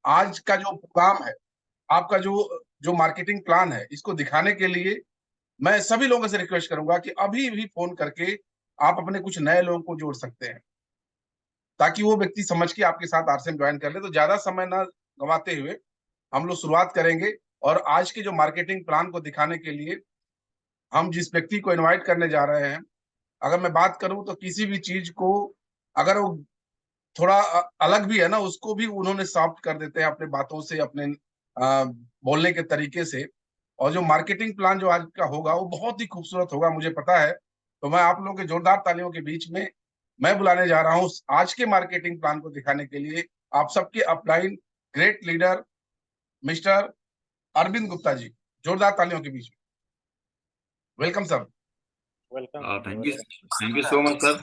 आज का जो प्रोग्राम है, आपका जो जो मार्केटिंग प्लान है, इसको दिखाने के लिए मैं सभी लोगों से रिक्वेस्ट करूंगा कि अभी भी फोन करके आप अपने कुछ नए लोगों को जोड़ सकते हैं, ताकि वो व्यक्ति समझ के आपके साथ आरसीएम ज्वाइन कर ले। तो ज्यादा समय ना गंवाते हुए हम लोग शुरुआत करेंगे। और आज के जो मार्केटिंग प्लान को दिखाने के लिए हम जिस व्यक्ति को इनवाइट करने जा रहे हैं, अगर मैं बात करूं तो किसी भी चीज को, अगर वो थोड़ा अलग भी है ना, उसको भी उन्होंने सॉफ्ट कर देते हैं अपने बातों से, अपने बोलने के तरीके से। और जो मार्केटिंग प्लान जो आज का होगा वो बहुत ही खूबसूरत होगा, मुझे पता है। तो मैं आप लोगों के जोरदार तालियों के बीच में मैं बुलाने जा रहा हूँ आज के मार्केटिंग प्लान को दिखाने के लिए आप सबके upline great leader mister Arvind Gupta ji. जोरदार तालियों के बीच में welcome sir. Welcome. Thank you so much sir.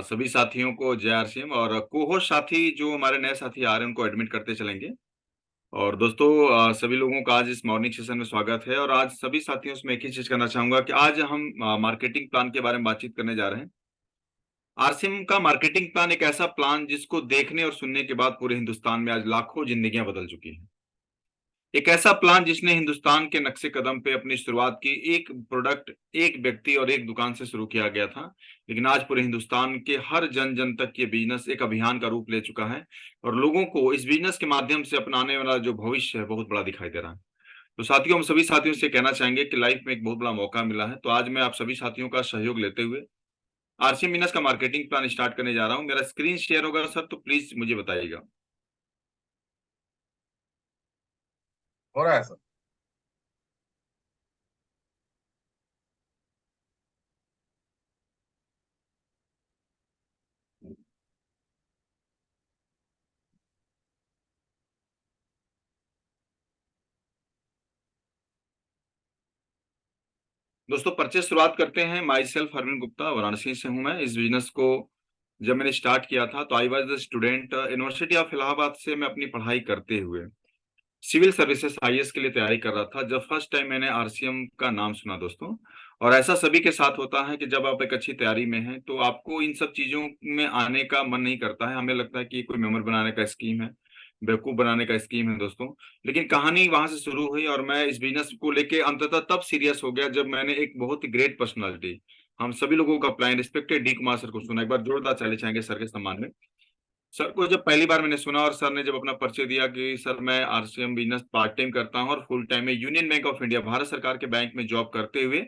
सभी साथियों को जय आरसीएम, और कोहोस्ट साथी जो हमारे नए साथी आ रहे हैं उनको एडमिट करते चलेंगे। और दोस्तों, सभी लोगों का आज इस मॉर्निंग सेशन में स्वागत है। और आज सभी साथियों से मैं एक ही चीज करना चाहूंगा कि आज हम मार्केटिंग प्लान के बारे में बातचीत करने जा रहे हैं। आरसीएम का मार्केटिंग प्लान एक ऐसा प्लान जिसको देखने और सुनने के बाद पूरे हिंदुस्तान में आज लाखों जिंदगियां बदल चुकी हैं। एक ऐसा प्लान जिसने हिंदुस्तान के नक्शे कदम पे अपनी शुरुआत की एक प्रोडक्ट, एक व्यक्ति और एक दुकान से शुरू किया गया था, लेकिन आज पूरे हिंदुस्तान के हर जन जन तक ये बिजनेस एक अभियान का रूप ले चुका है। और लोगों को इस बिजनेस के माध्यम से अपनाने वाला जो भविष्य है बहुत बड़ा दिखाई दे रहा है। तो साथियों, हम सभी साथियों से कहना चाहेंगे कि लाइफ में एक बहुत बड़ा मौका मिला है। तो आज मैं आप सभी साथियों का सहयोग लेते हुए आरसीएम बिजनेस का मार्केटिंग प्लान स्टार्ट करने जा रहा हूँ। मेरा स्क्रीन शेयर होगा सर, तो प्लीज मुझे बताइएगा। हो रहा है सर? दोस्तों, परिचय शुरुआत करते हैं। माई सेल्फ अरविंद गुप्ता, वाराणसी से हूं मैं। इस बिजनेस को जब मैंने स्टार्ट किया था तो I was the student university of Allahabad से। मैं अपनी पढ़ाई करते हुए सिविल सर्विसेज आईएएस के लिए तैयारी कर रहा था जब फर्स्ट टाइम मैंने आरसीएम का नाम सुना दोस्तों। और ऐसा सभी के साथ होता है कि जब आप एक अच्छी तैयारी में हैं तो आपको इन सब चीजों में आने का मन नहीं करता है। हमें लगता है कि कोई मेमोरी बनाने का स्कीम है, बेवकूफ बनाने का स्कीम है दोस्तों। लेकिन कहानी वहां से शुरू हुई और मैं इस बिजनेस को लेके अंततः तब सीरियस हो गया जब मैंने एक बहुत ही ग्रेट पर्सनालिटी, हम सभी लोगों का upline respected D Kumar sir को सुना। एक बार जोरदार ताली चाहेंगे सर के सम्मान में। सर को जब पहली बार मैंने सुना और सर ने जब अपना परिचय दिया कि सर मैं आरसीएम बिजनेस पार्ट टाइम करता हूं और फुल टाइम में union bank of India Bharat सरकार के बैंक में जॉब करते हुए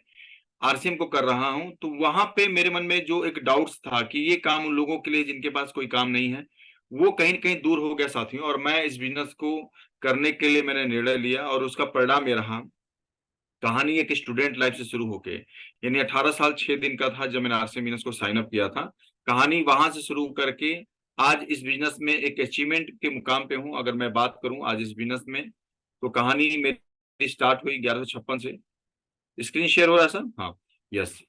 आरसीएम को कर रहा हूं, तो वहां पे मेरे मन में जो एक डाउट्स था कि ये काम उन लोगों के लिए जिनके पास कोई काम नहीं है, वो कहीं न कहीं दूर हो गया साथियों। और मैं इस बिजनेस को करने के लिए मैंने निर्णय लिया और उसका परिणाम ये रहा। कहानी एक स्टूडेंट लाइफ से शुरू होके, यानी 18 साल 6 दिन का था जब मैंने आरसीएम बिजनेस को साइन अप किया था। कहानी वहां से शुरू करके आज इस बिजनेस में एक अचीवमेंट के मुकाम पे हूं। अगर मैं बात करूं आज इस बिजनेस में, तो कहानी मेरी स्टार्ट हुई 1156 से। स्क्रीन शेयर हो रहा है सर? हाँ, यस।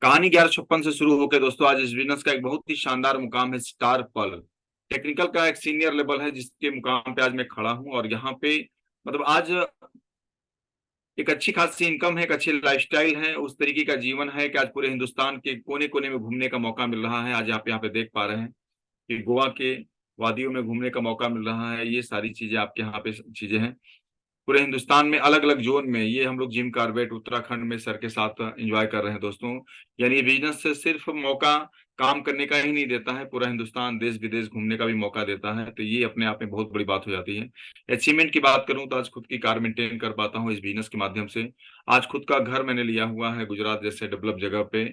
कहानी 1156 से शुरू होकर दोस्तों आज इस बिजनेस का एक बहुत ही शानदार मुकाम है स्टार पल। टेक्निकल का एक सीनियर लेवल है जिसके मुकाम पे आज मैं खड़ा हूं। और यहाँ पे मतलब आज एक अच्छी खासी इनकम है, एक अच्छी लाइफस्टाइल है, उस तरीके का जीवन है कि आज पूरे हिंदुस्तान के कोने कोने में घूमने का मौका मिल रहा है। आज आप यहाँ पे देख पा रहे हैं कि गोवा के वादियों में घूमने का मौका मिल रहा है। ये सारी चीजें आपके यहाँ पे चीजें हैं। पूरे हिंदुस्तान में अलग अलग जोन में ये हम लोग जिम कार्बेट उत्तराखंड में सर के साथ एंजॉय कर रहे हैं दोस्तों। यानी ये बिजनेस से सिर्फ मौका काम करने का ही नहीं देता है, पूरा हिंदुस्तान देश विदेश घूमने का भी मौका देता है। तो ये अपने आप में बहुत बड़ी बात हो जाती है। अचीवमेंट की बात करूं तो आज खुद की कार मेंटेन कर पाता हूं इस बिजनेस के माध्यम से। आज खुद का घर मैंने लिया हुआ है गुजरात जैसे डेवलप जगह पे,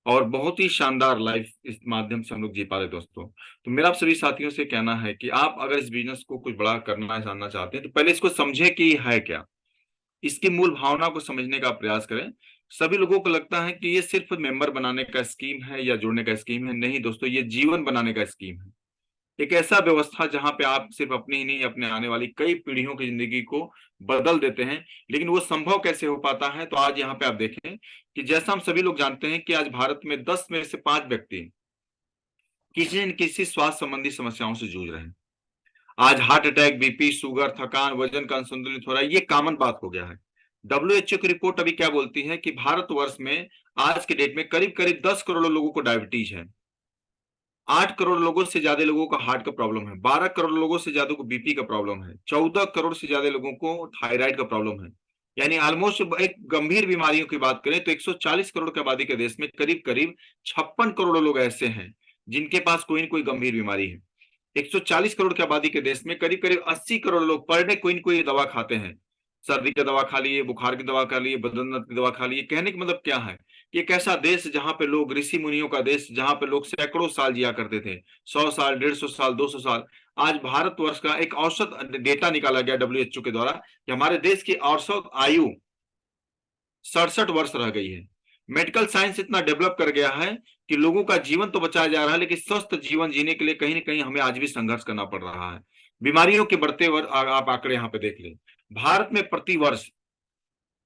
और बहुत ही शानदार लाइफ इस माध्यम से हम लोग जी पा रहे दोस्तों। तो मेरा आप सभी साथियों से कहना है कि आप अगर इस बिजनेस को कुछ बड़ा करना जानना चाहते हैं तो पहले इसको समझे कि ये है क्या, इसकी मूल भावना को समझने का प्रयास करें। सभी लोगों को लगता है कि ये सिर्फ मेंबर बनाने का स्कीम है या जोड़ने का स्कीम है। नहीं दोस्तों, ये जीवन बनाने का स्कीम है। एक ऐसा व्यवस्था जहां पे आप सिर्फ अपनी ही नहीं अपने आने वाली कई पीढ़ियों की जिंदगी को बदल देते हैं। लेकिन वो संभव कैसे हो पाता है, तो आज यहाँ पे आप देखें कि जैसा हम सभी लोग जानते हैं कि आज भारत में 10 में से 5 व्यक्ति किसी न किसी स्वास्थ्य संबंधी समस्याओं से जूझ रहे हैं। आज हार्ट अटैक, बीपी, शुगर, थकान, वजन का असंतुलित हो रहा है, ये कॉमन बात हो गया है। डब्ल्यूएचओ की रिपोर्ट अभी क्या बोलती है कि भारतवर्ष में आज के डेट में करीब करीब 10 करोड़ लोगों को डायबिटीज है। 8 करोड़ लोगों से ज्यादा लोगों को हार्ट का प्रॉब्लम है, 12 करोड़ लोगों से ज्यादा को बीपी का प्रॉब्लम है, 14 करोड़ से ज्यादा लोगों को थायराइड का प्रॉब्लम है। यानी ऑलमोस्ट एक गंभीर बीमारियों की बात करें तो 140 करोड़ की आबादी के देश में करीब करीब 56 करोड़ लोग ऐसे हैं जिनके पास कोई न कोई गंभीर बीमारी है। 140 करोड़ की आबादी के देश में करीब करीब 80 करोड़ लोग पर डे कोई न कोई दवा खाते हैं। सर्दी की दवा खा लिए, बुखार की दवा खा लिए, बदन दर्द की दवा खा लिए। कहने का मतलब क्या है? ये एक ऐसा देश जहां पे लोग, ऋषि मुनियों का देश, जहां पे लोग सैकड़ों साल जिया करते थे, 100 साल, 150 साल, 200 साल। आज भारतवर्ष का एक औसत डेटा निकाला गया डब्ल्यूएचओ के द्वारा कि हमारे देश की औसत आयु 67 वर्ष रह गई है। मेडिकल साइंस इतना डेवलप कर गया है कि लोगों का जीवन तो बचाया जा रहा है, लेकिन स्वस्थ जीवन जीने के लिए कहीं ना कहीं हमें आज भी संघर्ष करना पड़ रहा है। बीमारियों के बढ़ते आप आंकड़े यहाँ पे देख लें। भारत में प्रति वर्ष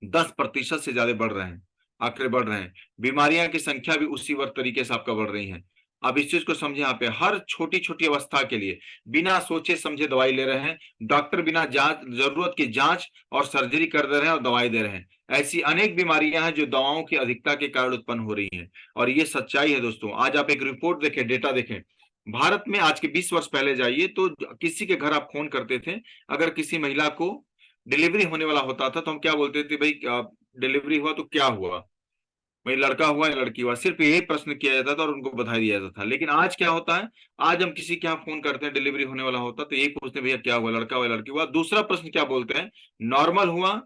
10% से ज्यादा बढ़ रहे हैं, आंकड़े बढ़ रहे हैं। बीमारियां की संख्या भी उसी वर्ष तरीके से आपका बढ़ रही है। अब इस चीज को समझे, यहाँ पे हर छोटी छोटी अवस्था के लिए बिना सोचे समझे दवाई ले रहे हैं। डॉक्टर बिना जांच, जरूरत की जांच और सर्जरी कर दे रहे हैं और दवाई दे रहे हैं। ऐसी अनेक बीमारियां हैं जो दवाओं की अधिकता के कारण उत्पन्न हो रही हैं, और ये सच्चाई है दोस्तों। आज आप एक रिपोर्ट देखें, डेटा देखें। भारत में आज के 20 वर्ष पहले जाइए तो किसी के घर आप फोन करते थे, अगर किसी महिला को डिलीवरी होने वाला होता था तो हम क्या बोलते थे, भाई डिलीवरी हुआ तो क्या हुआ, भाई लड़का हुआ या लड़की हुआ, सिर्फ यही प्रश्न किया जाता था और उनको बधाई दिया जाता था। लेकिन आज क्या होता है, आज हम किसी के यहाँ फोन करते हैं, डिलीवरी होने वाला होता तो यही पूछते हैं, भैया क्या हुआ, लड़का हुआ या लड़की हुआ। दूसरा प्रश्न क्या बोलते हैं, नॉर्मल हुआ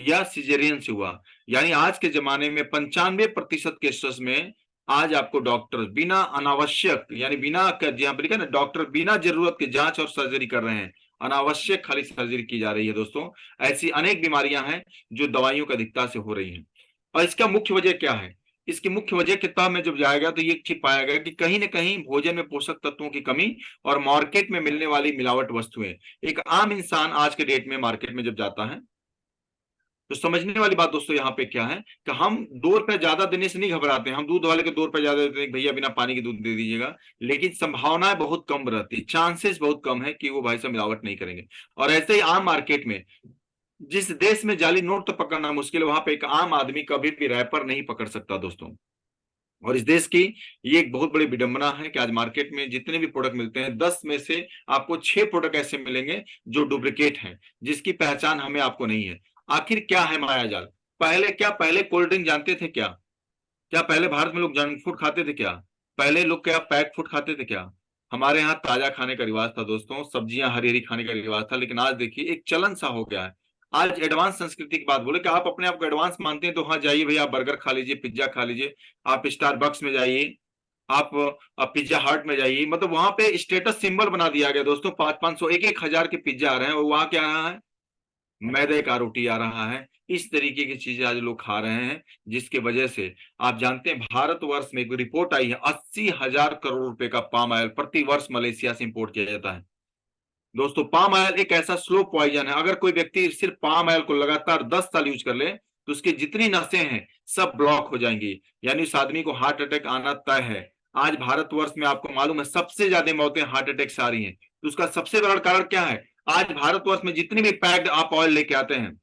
या सिजेरियन से हुआ। यानी आज के जमाने में 95% केसेस में आज आपको डॉक्टर बिना अनावश्यक, यानी बिना, जहां पर लिखा ना, डॉक्टर बिना जरूरत के जांच और सर्जरी कर रहे हैं। अनावश्यक खाली सर्जरी की जा रही है दोस्तों। ऐसी अनेक बीमारियां हैं जो दवाइयों की अधिकता से हो रही हैं। और इसका मुख्य वजह क्या है? इसकी मुख्य वजह किताब में जब जाया गया तो ये चीज पाया गया कि कहीं ना कहीं भोजन में पोषक तत्वों की कमी और मार्केट में मिलने वाली मिलावट वस्तुएं। एक आम इंसान आज के डेट में मार्केट में जब जाता है तो समझने वाली बात दोस्तों यहाँ पे क्या है कि हम 2 रुपए ज्यादा देने से नहीं घबराते हैं। हम दूध वाले के 2 रुपए ज्यादा देते हैं, भैया बिना पानी के दूध दे दीजिएगा। लेकिन संभावनाएं बहुत कम रहती है, चांसेस बहुत कम है कि वो भाई साहब मिलावट नहीं करेंगे। और ऐसे ही आम मार्केट में, जिस देश में जाली नोट तो पकड़ना मुश्किल है, वहां पे एक आम आदमी कभी भी रैपर नहीं पकड़ सकता दोस्तों। और इस देश की ये एक बहुत बड़ी विडंबना है कि आज मार्केट में जितने भी प्रोडक्ट मिलते हैं, 10 में से आपको 6 प्रोडक्ट ऐसे मिलेंगे जो डुप्लीकेट हैं, जिसकी पहचान हमें आपको नहीं है। आखिर क्या है मायाजाल? पहले कोल्ड ड्रिंक जानते थे क्या? क्या पहले भारत में लोग जंक फूड खाते थे क्या? पहले लोग क्या पैक फूड खाते थे क्या? हमारे यहाँ ताजा खाने का रिवाज था दोस्तों, सब्जियां हरी हरी खाने का रिवाज था। लेकिन आज देखिए एक चलन सा हो गया है। आज एडवांस संस्कृति की बात बोले कि आप अपने आप को एडवांस मानते हैं तो हाँ जाइए भैया, आप बर्गर खा लीजिए, पिज्जा खा लीजिए, आप स्टारबक्स में जाइए, आप पिज्जा हट में जाइए। मतलब वहां पे स्टेटस सिंबल बना दिया गया दोस्तों। 500-500 1-1 हजार के पिज्जा आ रहे हैं, और वहां क्या आ रहा है, मैदे का रोटी आ रहा है। इस तरीके की चीजें आज लोग खा रहे हैं, जिसके वजह से आप जानते हैं भारतवर्ष में एक रिपोर्ट आई है, 80,000 करोड़ रुपए का पाम ऑयल प्रति वर्ष मलेशिया से इंपोर्ट किया जाता है। दोस्तों पाम ऑयल एक ऐसा स्लो पॉइजन है, अगर कोई व्यक्ति सिर्फ पाम ऑयल को लगातार 10 साल यूज कर ले तो उसकी जितनी नसें हैं सब ब्लॉक हो जाएंगी, यानी उस आदमी को हार्ट अटैक आना तय है। आज भारतवर्ष में आपको मालूम है सबसे ज्यादा मौतें हार्ट अटैक से आ रही हैं, तो उसका सबसे बड़ा कारण क्या है? आज भारतवर्ष में जितनी भी पैक्ड आप ऑयल लेके आते हैं,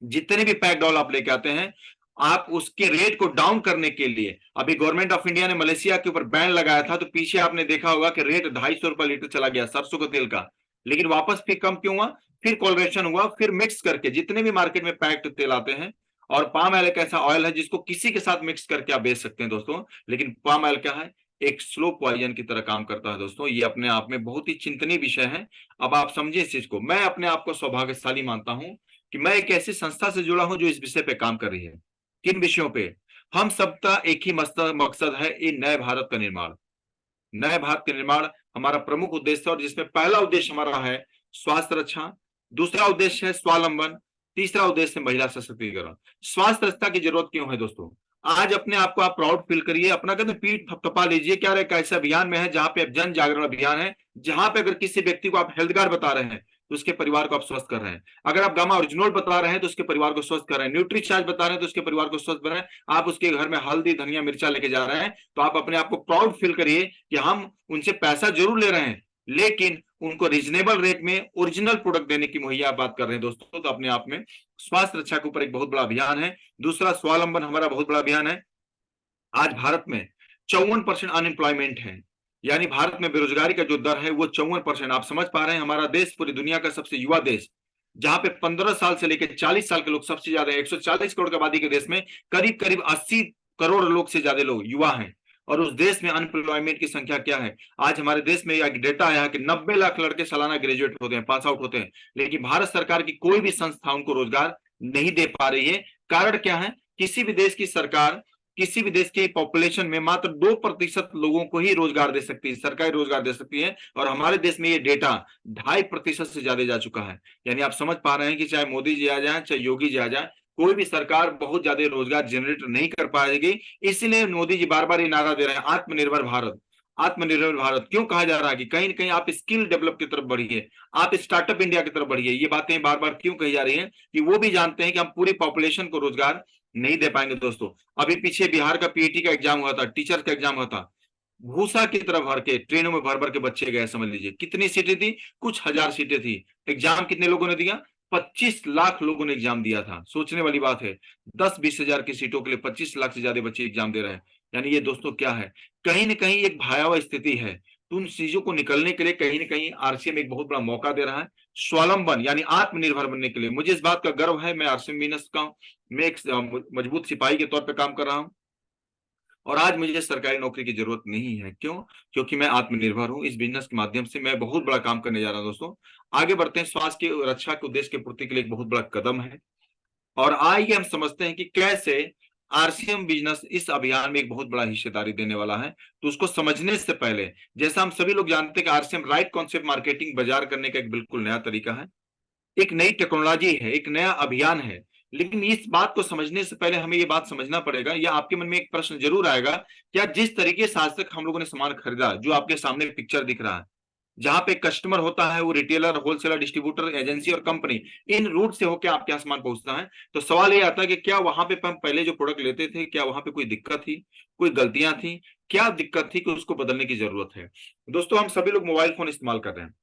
जितने भी पैक्ड ऑयल आप लेके आते हैं, आप उसके रेट को डाउन करने के लिए अभी गवर्नमेंट ऑफ इंडिया ने मलेशिया के ऊपर बैन लगाया था, तो पीछे आपने देखा होगा कि रेट 250 रुपए लीटर चला गया सरसों के तेल का। लेकिन वापस फिर कम क्यों हुआ? फिर कोलरेशन हुआ, फिर मिक्स करके जितने भी मार्केट में पैक्ड तेल आते हैं। और पाम ऑयल एक ऐसा ऑयल है जिसको किसी के साथ मिक्स करके आप बेच सकते हैं दोस्तों। लेकिन पाम ऑयल क्या है? एक स्लो पॉइजन की तरह काम करता है दोस्तों। ये अपने आप में बहुत ही चिंतनीय विषय है। अब आप समझिए इस चीज को। मैं अपने आप को सौभाग्यशाली मानता हूं कि मैं एक ऐसी संस्था से जुड़ा हूं जो इस विषय पे काम कर रही है। किन विषयों पे? हम सबका एक ही मकसद है, ये नए भारत का निर्माण। नए भारत का निर्माण हमारा प्रमुख उद्देश्य है, और जिसमें पहला उद्देश्य हमारा है स्वास्थ्य रक्षा, दूसरा उद्देश्य है स्वावलंबन, तीसरा उद्देश्य है महिला सशक्तिकरण। स्वास्थ्य रक्षा की जरूरत क्यों है दोस्तों? आज अपने आप को आप प्राउड फील करिए, अपना कहते पीठ थपथपा लीजिए। क्या एक ऐसा अभियान में है जहां पे जन जागरण अभियान है, जहां पे अगर किसी व्यक्ति को आप हेल्थ कार्ड बता रहे हैं तो उसके परिवार को आप स्वस्थ कर रहे हैं। अगर आप गामा ओरिजिनल बता रहे हैं तो उसके परिवार को स्वस्थ कर रहे हैं। न्यूट्री चार्ज बता रहे हैं तो उसके परिवार को स्वस्थ कर रहे हैं। आप उसके घर में हल्दी धनिया मिर्चा लेके जा रहे हैं, तो आप अपने आप को प्राउड फील करिए कि हम उनसे पैसा जरूर ले रहे हैं, लेकिन उनको रीजनेबल रेट में ओरिजिनल प्रोडक्ट देने की मुहैया बात कर रहे हैं दोस्तों। तो अपने आप में स्वास्थ्य रक्षा के ऊपर एक बहुत बड़ा अभियान है। दूसरा स्वावलंबन हमारा बहुत बड़ा अभियान है। आज भारत में 54% अनएम्प्लॉयमेंट है, यानी भारत में बेरोजगारी का जो दर है वो 54%। आप समझ पा रहे हैं, हमारा देश पूरी दुनिया का सबसे युवा देश, जहां पे 15 साल से लेकर 40 साल के लोग सबसे ज्यादा है। 140 करोड़ की आबादी के देश में करीब करीब 80 करोड़ लोग से ज्यादा लोग युवा हैं। और उस देश में अनएम्प्लॉयमेंट की संख्या क्या है? आज हमारे देश में एक डेटा आया है कि 90 लाख लड़के सालाना ग्रेजुएट होते हैं, पास आउट होते हैं, लेकिन भारत सरकार की कोई भी संस्था उनको रोजगार नहीं दे पा रही है। कारण क्या है? किसी भी देश की सरकार किसी भी देश के पॉपुलेशन में मात्र 2% लोगों को ही रोजगार दे सकती है, सरकारी रोजगार दे सकती है। और हमारे देश में ये डेटा 2.5% से ज्यादा जा चुका है। यानी आप समझ पा रहे हैं कि चाहे मोदी जी आ जाए, चाहे योगी जी आ जाए, कोई भी सरकार बहुत ज्यादा रोजगार जनरेट नहीं कर पाएगी। इसलिए मोदी जी बार बार ये नारा दे रहे हैं, आत्मनिर्भर भारत। आत्मनिर्भर भारत क्यों कहा जा रहा है? कि कहीं ना कहीं आप स्किल डेवलप की तरफ बढ़िए, आप स्टार्टअप इंडिया की तरफ बढ़िए। ये बातें बार बार क्यों कही जा रही हैं? कि वो भी जानते हैं कि हम पूरी पॉपुलेशन को रोजगार नहीं दे पाएंगे। दोस्तों, अभी पीछे बिहार का पीईटी का एग्जाम हुआ था, टीचर का एग्जाम हुआ था, भूसा की तरह भर के ट्रेनों में भर भर के बच्चे गए। समझ लीजिए कितनी सीटें थी? कुछ हजार सीटें थी। एग्जाम कितने लोगों ने दिया? 25 लाख लोगों ने एग्जाम दिया था। सोचने वाली बात है, 10-20 हजार की सीटों के लिए 25 लाख से ज्यादा बच्चे एग्जाम दे रहे हैं। यानी ये दोस्तों क्या है? कहीं ना कहीं एक भयावह स्थिति है। तो उन चीजों को निकलने के लिए कहीं ना कहीं आरसीएम एक बहुत बड़ा मौका दे रहा है, स्वावलंबन यानी आत्मनिर्भर बनने के लिए। मुझे इस बात का गर्व है, मैं आरसीएम बिजनेस का मैं एक मजबूत सिपाही के तौर पर काम कर रहा हूं। और आज मुझे सरकारी नौकरी की जरूरत नहीं है। क्यों? क्योंकि मैं आत्मनिर्भर हूं। इस बिजनेस के माध्यम से मैं बहुत बड़ा काम करने जा रहा हूं। दोस्तों, आगे बढ़ते हैं। स्वास्थ्य की रक्षा के उद्देश्य की पूर्ति के लिए एक बहुत बड़ा कदम है। और आइए हम समझते हैं कि कैसे आरसीएम बिजनेस इस अभियान में एक बहुत बड़ा हिस्सेदारी देने वाला है। तो उसको समझने से पहले, जैसा हम सभी लोग जानते हैं कि आरसीएम राइट कॉन्सेप्ट मार्केटिंग बाजार करने का एक बिल्कुल नया तरीका है, एक नई टेक्नोलॉजी है, एक नया अभियान है। लेकिन इस बात को समझने से पहले हमें ये बात समझना पड़ेगा, या आपके मन में एक प्रश्न जरूर आएगा, क्या जिस तरीके से आज तक हम लोगों ने सामान खरीदा, जो आपके सामने पिक्चर दिख रहा है, जहां पे कस्टमर होता है वो रिटेलर, होलसेलर, डिस्ट्रीब्यूटर, एजेंसी और कंपनी, इन रूट से होकर आपके यहाँ सामान पहुंचता है। तो सवाल ये आता है कि क्या वहां पे हम पहले जो प्रोडक्ट लेते थे, क्या वहां पे कोई दिक्कत थी, कोई गलतियां थी, क्या दिक्कत थी कि उसको बदलने की जरूरत है? दोस्तों, हम सभी लोग मोबाइल फोन इस्तेमाल कर रहे हैं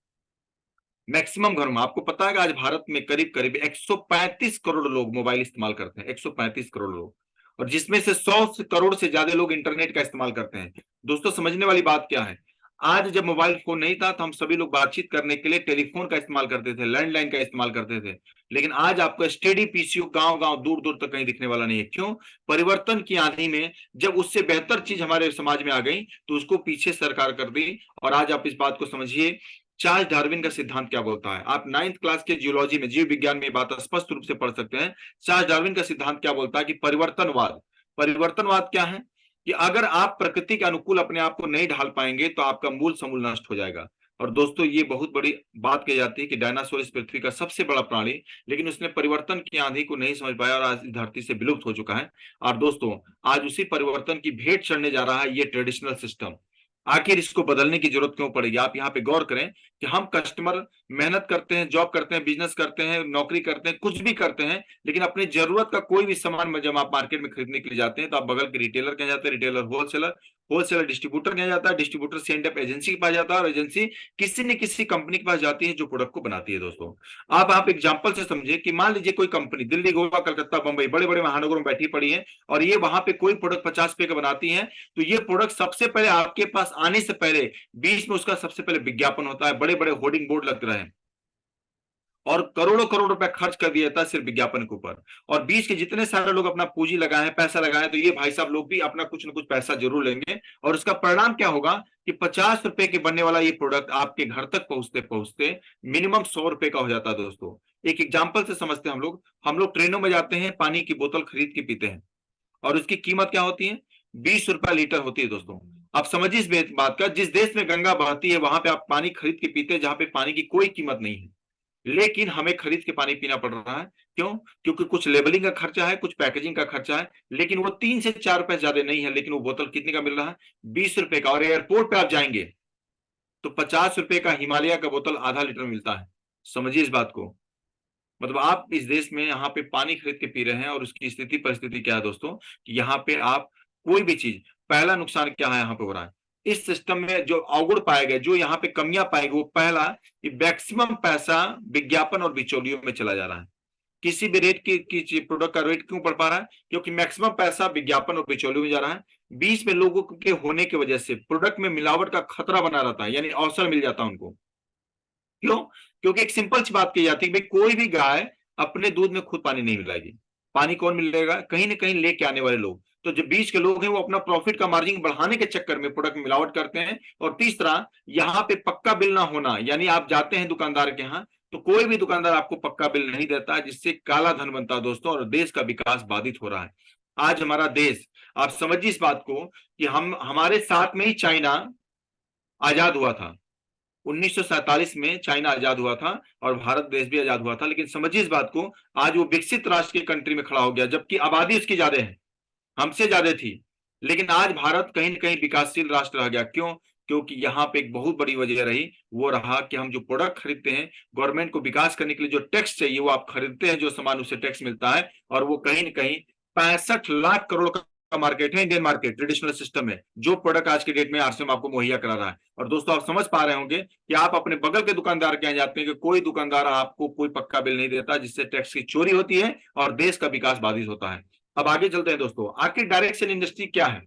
मैक्सिमम घरों में। आपको पता है कि आज भारत में करीब करीब 135 करोड़ लोग मोबाइल इस्तेमाल करते हैं, 135 करोड़ लोग। और जिसमें से 100 करोड़ से ज्यादा लोग इंटरनेट का इस्तेमाल करते हैं। दोस्तों, समझने वाली बात क्या है? आज जब मोबाइल फोन नहीं था तो हम सभी लोग बातचीत करने के लिए टेलीफोन का इस्तेमाल करते थे, लैंडलाइन का इस्तेमाल करते थे। लेकिन आज आपको स्टेडी पीसीयू गांव गांव दूर दूर तक कहीं दिखने वाला नहीं है। क्यों? परिवर्तन की आंधी में जब उससे बेहतर चीज हमारे समाज में आ गई तो उसको पीछे सरकार कर दी। और आज आप इस बात को समझिए, चार्ल्स डार्विन का सिद्धांत क्या बोलता है? आप 9th क्लास के जियोलॉजी में, जीव विज्ञान में बात स्पष्ट रूप से पढ़ सकते हैं। चार्ल्स डार्विन का सिद्धांत क्या बोलता है? कि परिवर्तनवाद। परिवर्तनवाद क्या है? कि अगर आप प्रकृति के अनुकूल अपने आप को नहीं ढाल पाएंगे तो आपका मूल समूल नष्ट हो जाएगा। और दोस्तों, ये बहुत बड़ी बात कही जाती है कि डायनासोर इस पृथ्वी का सबसे बड़ा प्राणी, लेकिन उसने परिवर्तन की आंधी को नहीं समझ पाया और आज इस धरती से विलुप्त हो चुका है। और दोस्तों, आज उसी परिवर्तन की भेंट चढ़ने जा रहा है ये ट्रेडिशनल सिस्टम। आखिर इसको बदलने की जरूरत क्यों पड़ेगी? आप यहाँ पे गौर करें कि हम कस्टमर मेहनत करते हैं, जॉब करते हैं, बिजनेस करते हैं, नौकरी करते हैं, कुछ भी करते हैं, लेकिन अपनी जरूरत का कोई भी सामान जब आप मार्केट में खरीदने के लिए जाते हैं तो आप बगल के रिटेलर के जाते हैं, रिटेलर होलसेलर, होलसेलर डिस्ट्रीब्यूटर के जाता है, डिस्ट्रीब्यूटर सेंड अप एजेंसी के पास जाता है, और एजेंसी किसी न किसी कंपनी के पास जाती है जो प्रोडक्ट को बनाती है। दोस्तों, आप एग्जाम्पल से समझिए कि मान लीजिए कोई कंपनी दिल्ली, गोवा, कलकत्ता, बंबई, बड़े बड़े महानगरों में बैठी पड़ी है, और ये वहां पे कोई प्रोडक्ट 50 रुपए का बनाती है। तो ये प्रोडक्ट सबसे पहले आपके पास आने से पहले बीच में उसका सबसे पहले विज्ञापन होता है, बड़े बड़े होर्डिंग बोर्ड लग रहे हैं, और करोड़ों करोड़ रुपए खर्च कर दिया जाता है सिर्फ विज्ञापन के ऊपर। और बीच के जितने सारे लोग अपना पूंजी लगाए हैं, पैसा लगाए हैं, तो ये भाई साहब लोग भी अपना कुछ ना कुछ पैसा जरूर लेंगे। और उसका परिणाम क्या होगा? कि 50 रुपए के बनने वाला ये प्रोडक्ट आपके घर तक पहुंचते पहुंचते मिनिमम 100 रुपए का हो जाता है। दोस्तों, एक एग्जाम्पल से समझते हैं। हम लोग ट्रेनों में जाते हैं, पानी की बोतल खरीद के पीते हैं, और उसकी कीमत क्या होती है? 20 रुपया लीटर होती है। दोस्तों, आप समझिए इस बात का, जिस देश में गंगा बहती है वहां पे आप पानी खरीद के पीते हैं, जहां पे पानी की कोई कीमत नहीं है, लेकिन हमें खरीद के पानी पीना पड़ रहा है। क्यों? क्योंकि कुछ लेबलिंग का खर्चा है, कुछ पैकेजिंग का खर्चा है, लेकिन वो 3 से 4 रुपए ज्यादा नहीं है। लेकिन वो बोतल कितने का मिल रहा है? 20 रुपए का। और एयरपोर्ट पे आप जाएंगे तो 50 रुपए का हिमालय का बोतल आधा लीटर मिलता है। समझिए इस बात को। मतलब आप इस देश में यहाँ पे पानी खरीद के पी रहे हैं, और उसकी स्थिति परिस्थिति क्या है दोस्तों? कि यहाँ पे आप कोई भी चीज, पहला नुकसान क्या है यहाँ पे हो रहा है? इस सिस्टम में जो अवगुण पाए गए, जो यहाँ पे कमियां पाई गई, वो पहला कि मैक्सिमम पैसा विज्ञापन और बिचौलियों में चला जा रहा है। किसी भी रेट की प्रोडक्ट का रेट क्यों बढ़ पा रहा है? क्योंकि मैक्सिमम पैसा विज्ञापन और बिचौलियों में जा रहा है। बीच में लोगों के होने की वजह से प्रोडक्ट में मिलावट का खतरा बना रहता है, यानी अवसर मिल जाता है उनको। क्यों? क्योंकि एक सिंपल सी बात कही जाती है, भाई कोई भी गाय अपने दूध में खुद पानी नहीं मिलाएगी। पानी कौन मिलेगा? कहीं ना कहीं लेके आने वाले लोग। तो जो बीच के लोग हैं वो अपना प्रॉफिट का मार्जिन बढ़ाने के चक्कर में प्रोडक्ट में मिलावट करते हैं। और तीसरा, यहाँ पे पक्का बिल ना होना, यानी आप जाते हैं दुकानदार के यहाँ तो कोई भी दुकानदार आपको पक्का बिल नहीं देता, जिससे काला धन बनता है दोस्तों, और देश का विकास बाधित हो रहा है। आज हमारा देश, आप समझिए इस बात को कि हमारे साथ में ही चाइना आजाद हुआ था। 1947 में चाइना आजाद हुआ था और भारत देश भी आजाद हुआ था। लेकिन समझिए इस बात को, आज वो विकसित राष्ट्र की कंट्री में खड़ा हो गया, जबकि आबादी उसकी ज्यादा है, हमसे ज्यादा थी। लेकिन आज भारत कहीं ना कहीं विकासशील राष्ट्र रह गया। क्यों? क्योंकि यहाँ पे एक बहुत बड़ी वजह रही, वो रहा कि हम जो प्रोडक्ट खरीदते हैं, गवर्नमेंट को विकास करने के लिए जो टैक्स चाहिए वो आप खरीदते हैं, जो सामान उसे टैक्स मिलता है, और वो कहीं ना कहीं 65 लाख करोड़ का मार्केट है, इंडियन मार्केट ट्रेडिशनल सिस्टम है, जो प्रोडक्ट आज के डेट में आरसीएम आपको मुहैया करा रहा है। और दोस्तों आप समझ पा रहे होंगे कि आप अपने बगल के दुकानदार के यहाँ जाते हैं कि कोई दुकानदार आपको कोई पक्का बिल नहीं देता, जिससे टैक्स की चोरी होती है और देश का विकास बाधित होता है। अब आगे चलते हैं दोस्तों, आखिर डायरेक्ट सेल इंडस्ट्री क्या है?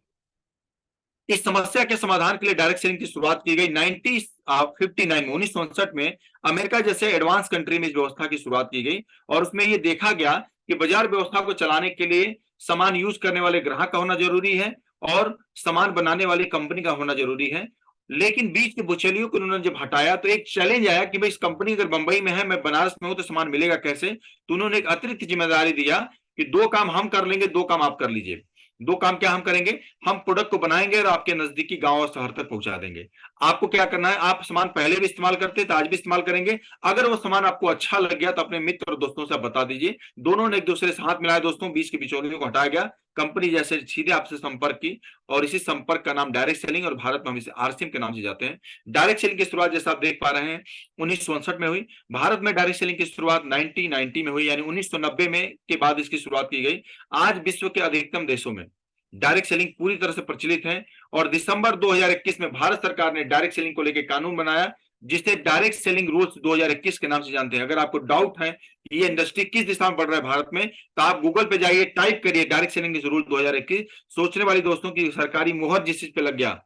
इस समस्या के समाधान के लिए डायरेक्ट सेलिंग की शुरुआत की गई 1959 में, 1959 में अमेरिका जैसे एडवांस कंट्री में इस व्यवस्था की शुरुआत की गई। और उसमें यह देखा गया कि बाजार व्यवस्था को चलाने के लिए सामान यूज करने वाले ग्राहक का होना जरूरी है और सामान बनाने वाली कंपनी का होना जरूरी है। लेकिन बीच के बुचलियों को उन्होंने जब हटाया तो एक चैलेंज आया कि भाई इस कंपनी अगर बंबई में है, मैं बनारस में हूं, तो सामान मिलेगा कैसे? तो उन्होंने एक अतिरिक्त जिम्मेदारी दिया कि दो काम हम कर लेंगे, दो काम आप कर लीजिए। दो काम क्या हम करेंगे? हम प्रोडक्ट को बनाएंगे और आपके नजदीकी गांव और शहर तक पहुंचा देंगे। आपको क्या करना है, आप सामान पहले भी इस्तेमाल करते थे, आज भी इस्तेमाल करेंगे। अगर वो सामान आपको अच्छा लग गया तो अपने मित्र और दोस्तों से बता दीजिए। दोनों ने एक दूसरे से हाथ मिलाया दोस्तों, बीच के बिचौलियों को हटाया गया, कंपनी जैसे सीधे आपसे संपर्क की, और इसी संपर्क का नाम डायरेक्ट सेलिंग, और भारत में हम इसे आरसीएम के नाम से जाते हैं। डायरेक्ट सेलिंग की शुरुआत जैसा आप देख पा रहे हैं 1964 में हुई। भारत में डायरेक्ट सेलिंग की शुरुआत 1990 में हुई, यानी 1990 में के बाद इसकी शुरुआत की गई। आज विश्व के अधिकतम देशों में डायरेक्ट सेलिंग पूरी तरह से प्रचलित है। और दिसंबर 2021 में भारत सरकार ने डायरेक्ट सेलिंग को लेकर कानून बनाया, जिसे डायरेक्ट सेलिंग रूल्स 2021 के नाम से जानते हैं। अगर आपको डाउट है कि ये इंडस्ट्री किस दिशा में बढ़ रहा है भारत में, तो आप गूगल पे जाइए, टाइप करिए डायरेक्ट सेलिंग रूल 2021। सोचने वाली दोस्तों की सरकारी मुहर जिस चीज पे लग गया,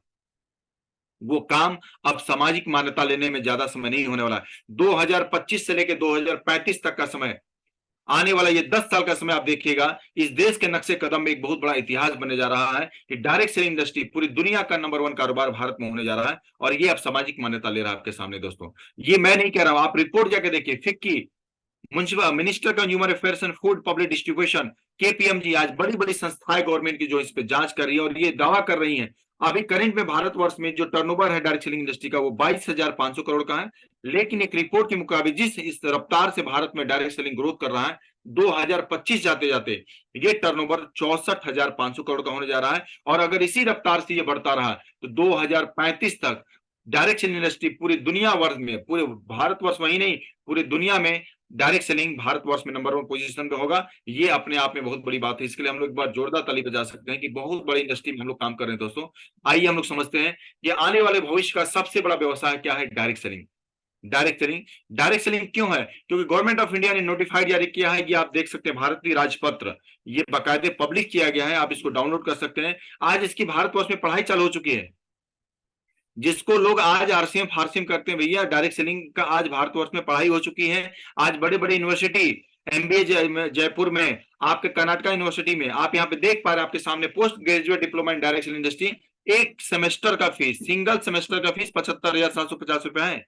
वो काम अब सामाजिक मान्यता लेने में ज्यादा समय नहीं होने वाला है। 2025 से लेकर 2035 तक का समय, आने वाला ये 10 साल का समय आप देखिएगा, इस देश के नक्शे कदम में एक बहुत बड़ा इतिहास बनने जा रहा है कि डायरेक्ट सेलिंग इंडस्ट्री पूरी दुनिया का नंबर 1 कारोबार भारत में होने जा रहा है। और ये अब सामाजिक मान्यता ले रहा है आपके सामने दोस्तों। ये मैं नहीं कह रहा हूं, आप रिपोर्ट जाके देखिए, FICCI municipal minister consumer affairs and food public distribution KPMG, आज बड़ी बड़ी संस्थाएं गवर्नमेंट की जो इस पे जांच कर रही है और ये दावा कर रही है अभी करंट में भारतवर्ष में जो टर्नओवर है डायरेक्ट सेलिंग इंडस्ट्री का वो 22,500 करोड़ का है। लेकिन एक रिपोर्ट के मुताबिक जिस इस रफ्तार से भारत में डायरेक्ट सेलिंग ग्रोथ कर रहा है, 2025 जाते जाते ये टर्नओवर 64,500 करोड़ का होने जा रहा है। और अगर इसी रफ्तार से ये बढ़ता रहा तो 2035 तक डायरेक्ट सेलिंग इंडस्ट्री पूरी दुनिया वर्ष में, पूरे भारतवर्ष में ही नहीं पूरी दुनिया में डायरेक्ट सेलिंग भारतवर्ष में नंबर 1 पोजीशन पे होगा। ये अपने आप में बहुत बड़ी बात है। इसके लिए हम लोग एक बार जोरदार ताली बजा सकते हैं कि बहुत बड़ी इंडस्ट्री में हम लोग काम कर रहे हैं दोस्तों। आइए हम लोग समझते हैं कि आने वाले भविष्य का सबसे बड़ा व्यवसाय क्या है, direct selling. Direct selling, direct selling क्यों है? क्योंकि गवर्नमेंट ऑफ इंडिया ने नोटिफाइड जारी किया है, कि आप देख सकते हैं भारतीय राजपत्र, ये बाकायदे पब्लिक किया गया है, आप इसको डाउनलोड कर सकते हैं। आज इसकी भारतवर्ष में पढ़ाई चालू हो चुकी है, जिसको लोग आज आरसीएम फारसीएम करते हैं, भैया डायरेक्ट सेलिंग का आज भारतवर्ष में पढ़ाई हो चुकी है। आज बड़े बड़े यूनिवर्सिटी, एमबीए जयपुर में, आपके कर्नाटका यूनिवर्सिटी में, आप यहाँ पे देख पा रहे हैं आपके सामने post graduate diploma in direct selling industry. एक सेमेस्टर का फीस, सिंगल सेमेस्टर का फीस 75,750 रुपए है,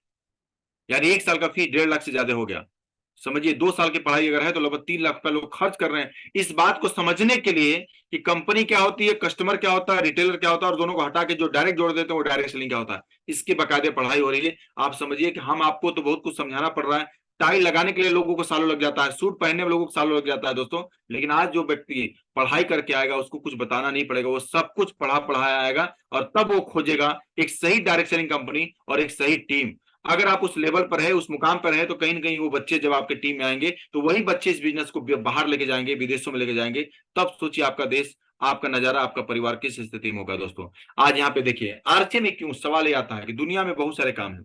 यानी एक साल का फीस 1.5 लाख से ज्यादा हो गया। समझिए 2 साल की पढ़ाई अगर है तो लगभग 3 लाख रुपए लोग खर्च कर रहे हैं इस बात को समझने के लिए कि कंपनी क्या होती है, कस्टमर क्या होता है, रिटेलर क्या होता है, और दोनों को हटा के जो डायरेक्ट जोड़ देते हैं वो डायरेक्ट सेलिंग क्या होता है, इसकी बाकायदे पढ़ाई हो रही है। आप समझिए कि हम आपको तो बहुत कुछ समझाना पड़ रहा है, टाई लगाने के लिए लोगों को सालों लग जाता है, सूट पहनने में लोगों को सालों लग जाता है दोस्तों। लेकिन आज जो व्यक्ति पढ़ाई करके आएगा उसको कुछ बताना नहीं पड़ेगा, वो सब कुछ पढ़ाया आएगा और तब वो खोजेगा एक सही डायरेक्ट सेलिंग कंपनी और एक सही टीम। अगर आप उस लेवल पर है, उस मुकाम पर है, तो कहीं ना कहीं वो बच्चे जब आपके टीम में आएंगे तो वही बच्चे इस बिजनेस को बाहर लेके जाएंगे, विदेशों में लेके जाएंगे। तब सोचिए आपका देश, आपका नजारा, आपका परिवार किस स्थिति में होगा दोस्तों। आज यहाँ पे देखिए आरसीएम में क्यों सवाल ये आता है कि दुनिया में बहुत सारे काम है,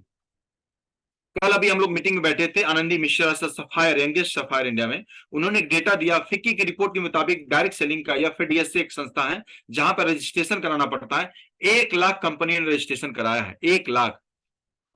कल अभी हम लोग मीटिंग में बैठे थे, Anandi Mishra sir, sapphire, youngest sapphire India में, उन्होंने एक डेटा दिया फिक्की की रिपोर्ट के मुताबिक, डायरेक्ट सेलिंग का, या फिर डीएससी एक संस्था है जहां पर रजिस्ट्रेशन कराना पड़ता है, 1 लाख कंपनी ने रजिस्ट्रेशन कराया है, 1 लाख।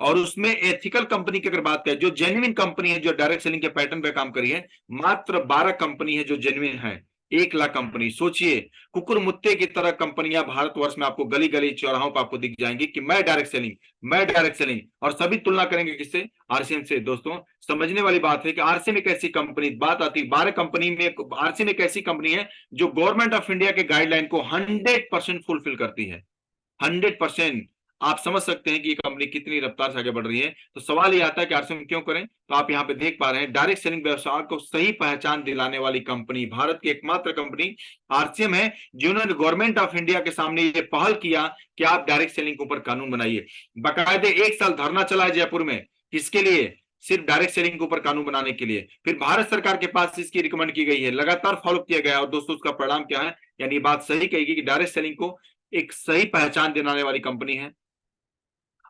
और उसमें एथिकल कंपनी की अगर बात करें, जो जेन्युइन कंपनी है, जो डायरेक्ट सेलिंग के पैटर्न पे काम करी है, मात्र 12 कंपनी है जो जेन्युइन है। 1 लाख कंपनी, सोचिए, कुकुर मुत्ते की तरह कंपनियां भारतवर्ष में आपको गली गली चौराहों पर आपको दिख जाएंगी कि मैं डायरेक्ट सेलिंग, मैं डायरेक्ट सेलिंग, और सभी तुलना करेंगे किससे? आरसीएम से। दोस्तों, समझने वाली बात है कि आरसीएम एक ऐसी कंपनी, बात आती है 12 कंपनी में, आरसीएम एक ऐसी कंपनी है जो गवर्नमेंट ऑफ इंडिया के गाइडलाइन को 100% फुलफिल करती है, 100%। आप समझ सकते हैं कि ये कंपनी कितनी रफ्तार से आगे बढ़ रही है। तो सवाल ये आता है कि आरसीएम क्यों करें? तो आप यहां पे देख पा रहे हैं, डायरेक्ट सेलिंग व्यवसाय को सही पहचान दिलाने वाली कंपनी, भारत की एकमात्र कंपनी आरसीएम है जिन्होंने गवर्नमेंट ऑफ इंडिया के सामने ये पहल किया कि आप डायरेक्ट सेलिंग के ऊपर कानून बनाइए। बाकायदे 1 साल धरना चला है जयपुर में, किसके लिए? सिर्फ डायरेक्ट सेलिंग के ऊपर कानून बनाने के लिए। फिर भारत सरकार के पास इसकी रिकमेंड की गई है, लगातार फॉलो किया गया, और दोस्तों उसका परिणाम क्या है? यानी बात सही कहेगी कि डायरेक्ट सेलिंग को एक सही पहचान दिलाने वाली कंपनी है।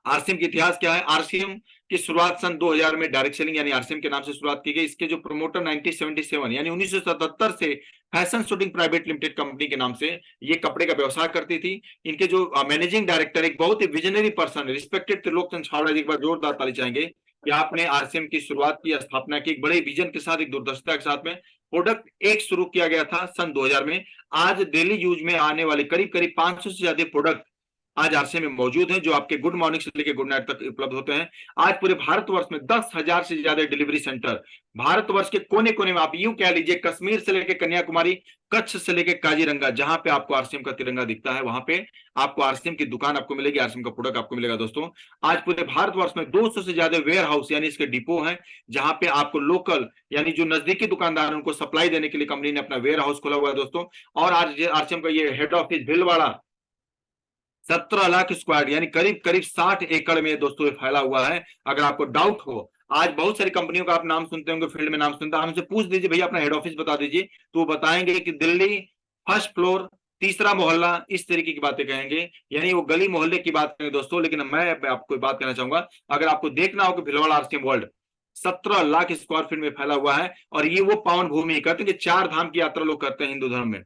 आरसीएम की इतिहास क्या है? आरसीएम की शुरुआत सन 2000 में डायरेक्ट सेलिंग यानी आरसीएम के नाम से शुरुआत की गई। इसके जो प्रमोटर 1977 यानी 1977 से fashion shooting private limited company के नाम से ये कपड़े का व्यवसाय करती थी। इनके जो मैनेजिंग डायरेक्टर एक बहुत ही visionary person, respected Trilokchand Chhabra ji, एक बार जोरदार ताली चाहेंगे कि आपने आरसीएम की शुरुआत की, स्थापना की एक बड़े विजन के साथ, एक दूरदर्शिता के साथ में। प्रोडक्ट एक शुरू किया गया था सन 2000 में। आज डेली यूज में आने वाले करीब करीब 500 से ज्यादा प्रोडक्ट आज आरसीएम में मौजूद हैं, जो आपके गुड मॉर्निंग से लेकर गुड नाइट तक उपलब्ध होते हैं। आज पूरे भारतवर्ष में 10,000 से ज्यादा डिलीवरी सेंटर, भारतवर्ष के कोने कोने में, आप यूं कह लीजिए कश्मीर से लेकर कन्याकुमारी, कच्छ से लेकर काजीरंगा, जहां पे आपको आरसीएम का तिरंगा दिखता है, वहां पे आपको आरसीएम की दुकान आपको मिलेगी, आरसीएम का प्रोडक्ट आपको मिलेगा। दोस्तों, आज पूरे भारतवर्ष में 200 से ज्यादा वेयर हाउस यानी इसके डिपो हैं, जहां पे आपको लोकल यानी जो नजदीकी दुकानदार हैं उनको सप्लाई देने के लिए कंपनी ने अपना वेयर हाउस खोला हुआ है। दोस्तों, और आज आरसीएम का ये head office Bhilwara 17 lakh square यानी करीब करीब 60 एकड़ में दोस्तों ये फैला हुआ है। अगर आपको डाउट हो, आज बहुत सारी कंपनियों का आप नाम सुनते होंगे, फील्ड में नाम सुनते हैं, हमसे पूछ दीजिए भैया अपना हेड ऑफिस बता दीजिए, तो वो बताएंगे कि दिल्ली, फर्स्ट फ्लोर, तीसरा मोहल्ला, इस तरीके की बातें कहेंगे, यानी वो गली मोहल्ले की बात करेंगे। दोस्तों, लेकिन मैं आपको बात कहना चाहूंगा, अगर आपको देखना हो कि Bhilwara RCM world 17 lakh square feet में फैला हुआ है, और ये वो पावन भूमि, कहते हैं कि 4 धाम की यात्रा लोग करते हैं हिंदू धर्म में,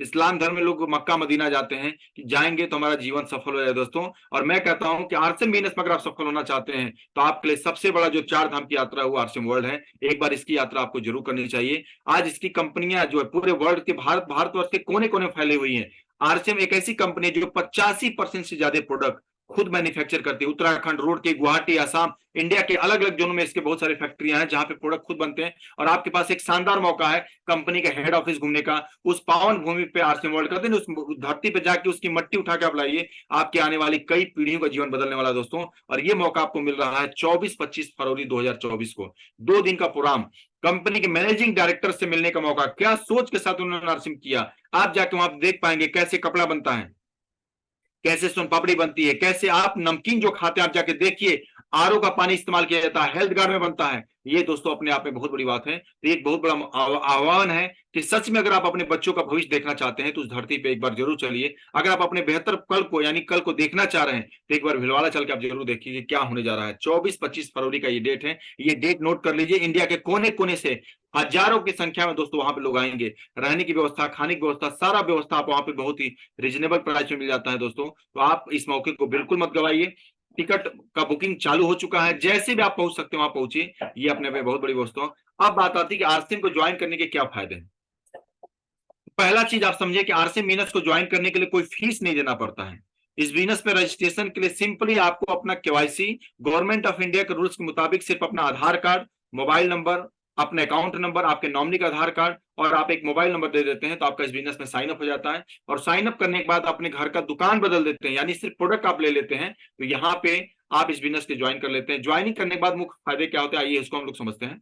इस्लाम धर्म में लोग मक्का मदीना जाते हैं कि जाएंगे तो हमारा जीवन सफल हो जाए। दोस्तों, और मैं कहता हूं कि आरसीएम बिजनेस में अगर आप सफल होना चाहते हैं तो आपके लिए सबसे बड़ा जो 4 धाम की यात्रा है वो आरसीएम वर्ल्ड है। एक बार इसकी यात्रा आपको जरूर करनी चाहिए। आज इसकी कंपनियां जो है पूरे वर्ल्ड के, भारतवर्ष के कोने कोने फैली हुई है। आरसीएम एक ऐसी कंपनी है जो 85% से ज्यादा प्रोडक्ट खुद मैन्युफैक्चर करती है। उत्तराखंड, रोड के, गुवाहाटी, असम, इंडिया के अलग अलग जोनों में इसके बहुत सारी फैक्ट्रियां हैं जहां पे प्रोडक्ट खुद बनते हैं। और आपके पास एक शानदार मौका है कंपनी के हेड ऑफिस घूमने का, उस पावन भूमि पे, आरसीएम वर्ल्ड करते हैं उस धरती पे जाके उसकी मट्टी उठा के आप लाइए, आपके आने वाली कई पीढ़ियों का जीवन बदलने वाला। दोस्तों, और ये मौका आपको मिल रहा है 24-25 फरवरी 2024 को, 2 दिन का प्रोग्राम, कंपनी के मैनेजिंग डायरेक्टर से मिलने का मौका। क्या सोच के साथ उन्होंने आरसीएम किया, आप जाके वहां देख पाएंगे कैसे कपड़ा बनता है, कैसे सोन पापड़ी बनती है, कैसे आप नमकीन जो खाते हैं आप जाके देखिए, आरओ का पानी इस्तेमाल किया जाता है, हेल्थ गार्ड में बनता है। ये दोस्तों अपने आप में बहुत बड़ी बात है। तो एक बहुत बड़ा आह्वान है कि सच में अगर आप अपने बच्चों का भविष्य देखना चाहते हैं तो उस धरती पे एक बार जरूर चलिए। अगर आप अपने बेहतर कल को यानी कल को देखना चाह रहे हैं तो एक बार भिलवाड़ा चल के आप जरूर देखिए कि क्या होने जा रहा है। 24-25 फरवरी का ये डेट है, ये डेट नोट कर लीजिए। इंडिया के कोने कोने से हजारों की संख्या में दोस्तों वहां पे लोग आएंगे। रहने की व्यवस्था, खाने की व्यवस्था, सारा व्यवस्था आप वहां पे बहुत ही रिजनेबल प्राइस में मिल जाता है। दोस्तों, तो आप इस मौके को बिल्कुल मत गवाइए। टिकट का बुकिंग चालू हो चुका है, जैसे भी आप पहुंच सकते हो वहां पहुंचिए, ये अपने में बहुत बड़ी वस्तु। अब बात आती है कि आरसीएम को ज्वाइन करने के क्या फायदे हैं। पहला चीज आप समझिए कि आरसीएम बिजनेस को ज्वाइन करने के लिए कोई फीस नहीं देना पड़ता है। इस बिजनेस में रजिस्ट्रेशन के लिए सिंपली आपको अपना केवाईसी गवर्नमेंट ऑफ इंडिया के रूल्स के मुताबिक सिर्फ अपना आधार कार्ड, मोबाइल नंबर, अपने अकाउंट नंबर, आपके नॉमिनी का आधार कार्ड और आप एक मोबाइल नंबर दे देते हैं तो आपका इस बिजनेस में साइन अप हो जाता है। और साइन अप करने के बाद अपने घर का दुकान बदल देते हैं, यानी सिर्फ प्रोडक्ट आप ले लेते हैं, तो यहाँ पे आप इस बिजनेस के ज्वाइन कर लेते हैं। ज्वाइनिंग करने के बाद मुख्य फायदे क्या होते हैं, आइए इसको हम लोग समझते हैं।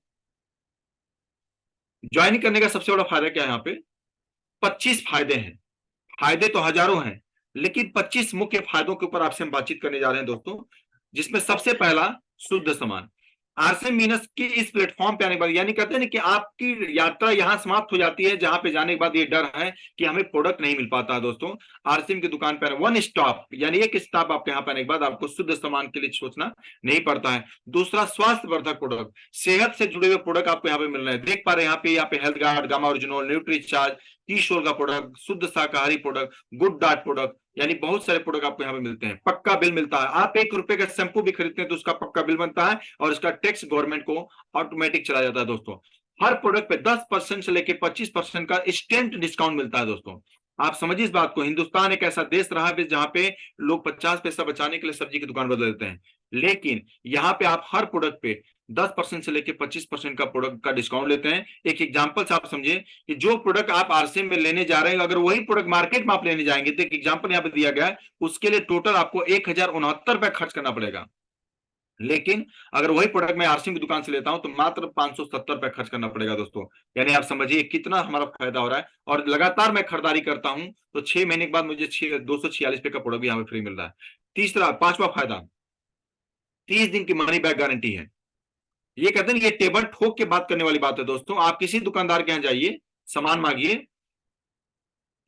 ज्वाइनिंग करने का सबसे बड़ा फायदा क्या है, यहाँ पे 25 फायदे हैं। फायदे तो हजारों हैं, लेकिन 25 मुख्य फायदों के ऊपर आपसे हम बातचीत करने जा रहे हैं दोस्तों, जिसमें सबसे पहला शुद्ध सामान। आरसीएम मीनस की इस प्लेटफॉर्म पे आने के बाद, यानी कहते हैं ना कि आपकी यात्रा यहां समाप्त हो जाती है जहां पे जाने के बाद ये डर है कि हमें प्रोडक्ट नहीं मिल पाता है दोस्तों। आरसीएम की दुकान पर वन स्टॉप, यानी एक स्टॉप आपके यहाँ पे आने के बाद आपको शुद्ध सामान के लिए सोचना नहीं पड़ता है। दूसरा, स्वास्थ्य वर्धक प्रोडक्ट, सेहत से जुड़े हुए प्रोडक्ट आपको यहाँ पे मिल रहे हैं। देख पा रहे हैं यहाँ पे health guard, gamma original, nutri charge, T का प्रोडक्ट, शुद्ध शाकाहारी प्रोडक्ट, गुड डाइट प्रोडक्ट, यानी बहुत सारे प्रोडक्ट आपको यहाँ पे मिलते हैं। पक्का बिल मिलता है, आप 1 रुपए का शैंपू भी खरीदते हैं तो उसका पक्का बिल बनता है और इसका टैक्स गवर्नमेंट को ऑटोमेटिक चला जाता है दोस्तों। हर प्रोडक्ट पे 10% से लेकर 25% का इंस्टेंट डिस्काउंट मिलता है दोस्तों। आप समझिए इस बात को, हिंदुस्तान एक ऐसा देश रहा है जहां पे लोग 50 पैसा बचाने के लिए सब्जी की दुकान बदल देते हैं, लेकिन यहाँ पे आप हर प्रोडक्ट पे 10% से लेकर 25% का प्रोडक्ट का डिस्काउंट लेते हैं। एक एग्जांपल से आप समझिए कि जो प्रोडक्ट आप आरसीएम में लेने जा रहे हैं, अगर वही प्रोडक्ट मार्केट में आप लेने जाएंगे तो एक एग्जांपल यहाँ पे दिया गया है, उसके लिए टोटल आपको 1069 रुपए खर्च करना पड़ेगा। लेकिन अगर वही प्रोडक्ट मैं आरसीएम की दुकान से लेता हूं तो मात्र 570 रुपए खर्च करना पड़ेगा दोस्तों। यानी आप समझिए कितना हमारा फायदा हो रहा है। और लगातार मैं खरीदारी करता हूं तो 6 महीने के बाद मुझे 246 रुपए का प्रोडक्ट भी यहाँ पे फ्री मिल रहा है। तीसरा, पांचवा फायदा, 30 दिन की मनी बैक गारंटी है। ये कहते हैं ये टेबल ठोक के बात करने वाली बात है दोस्तों। आप किसी दुकानदार के यहाँ जाइए, सामान मांगिए,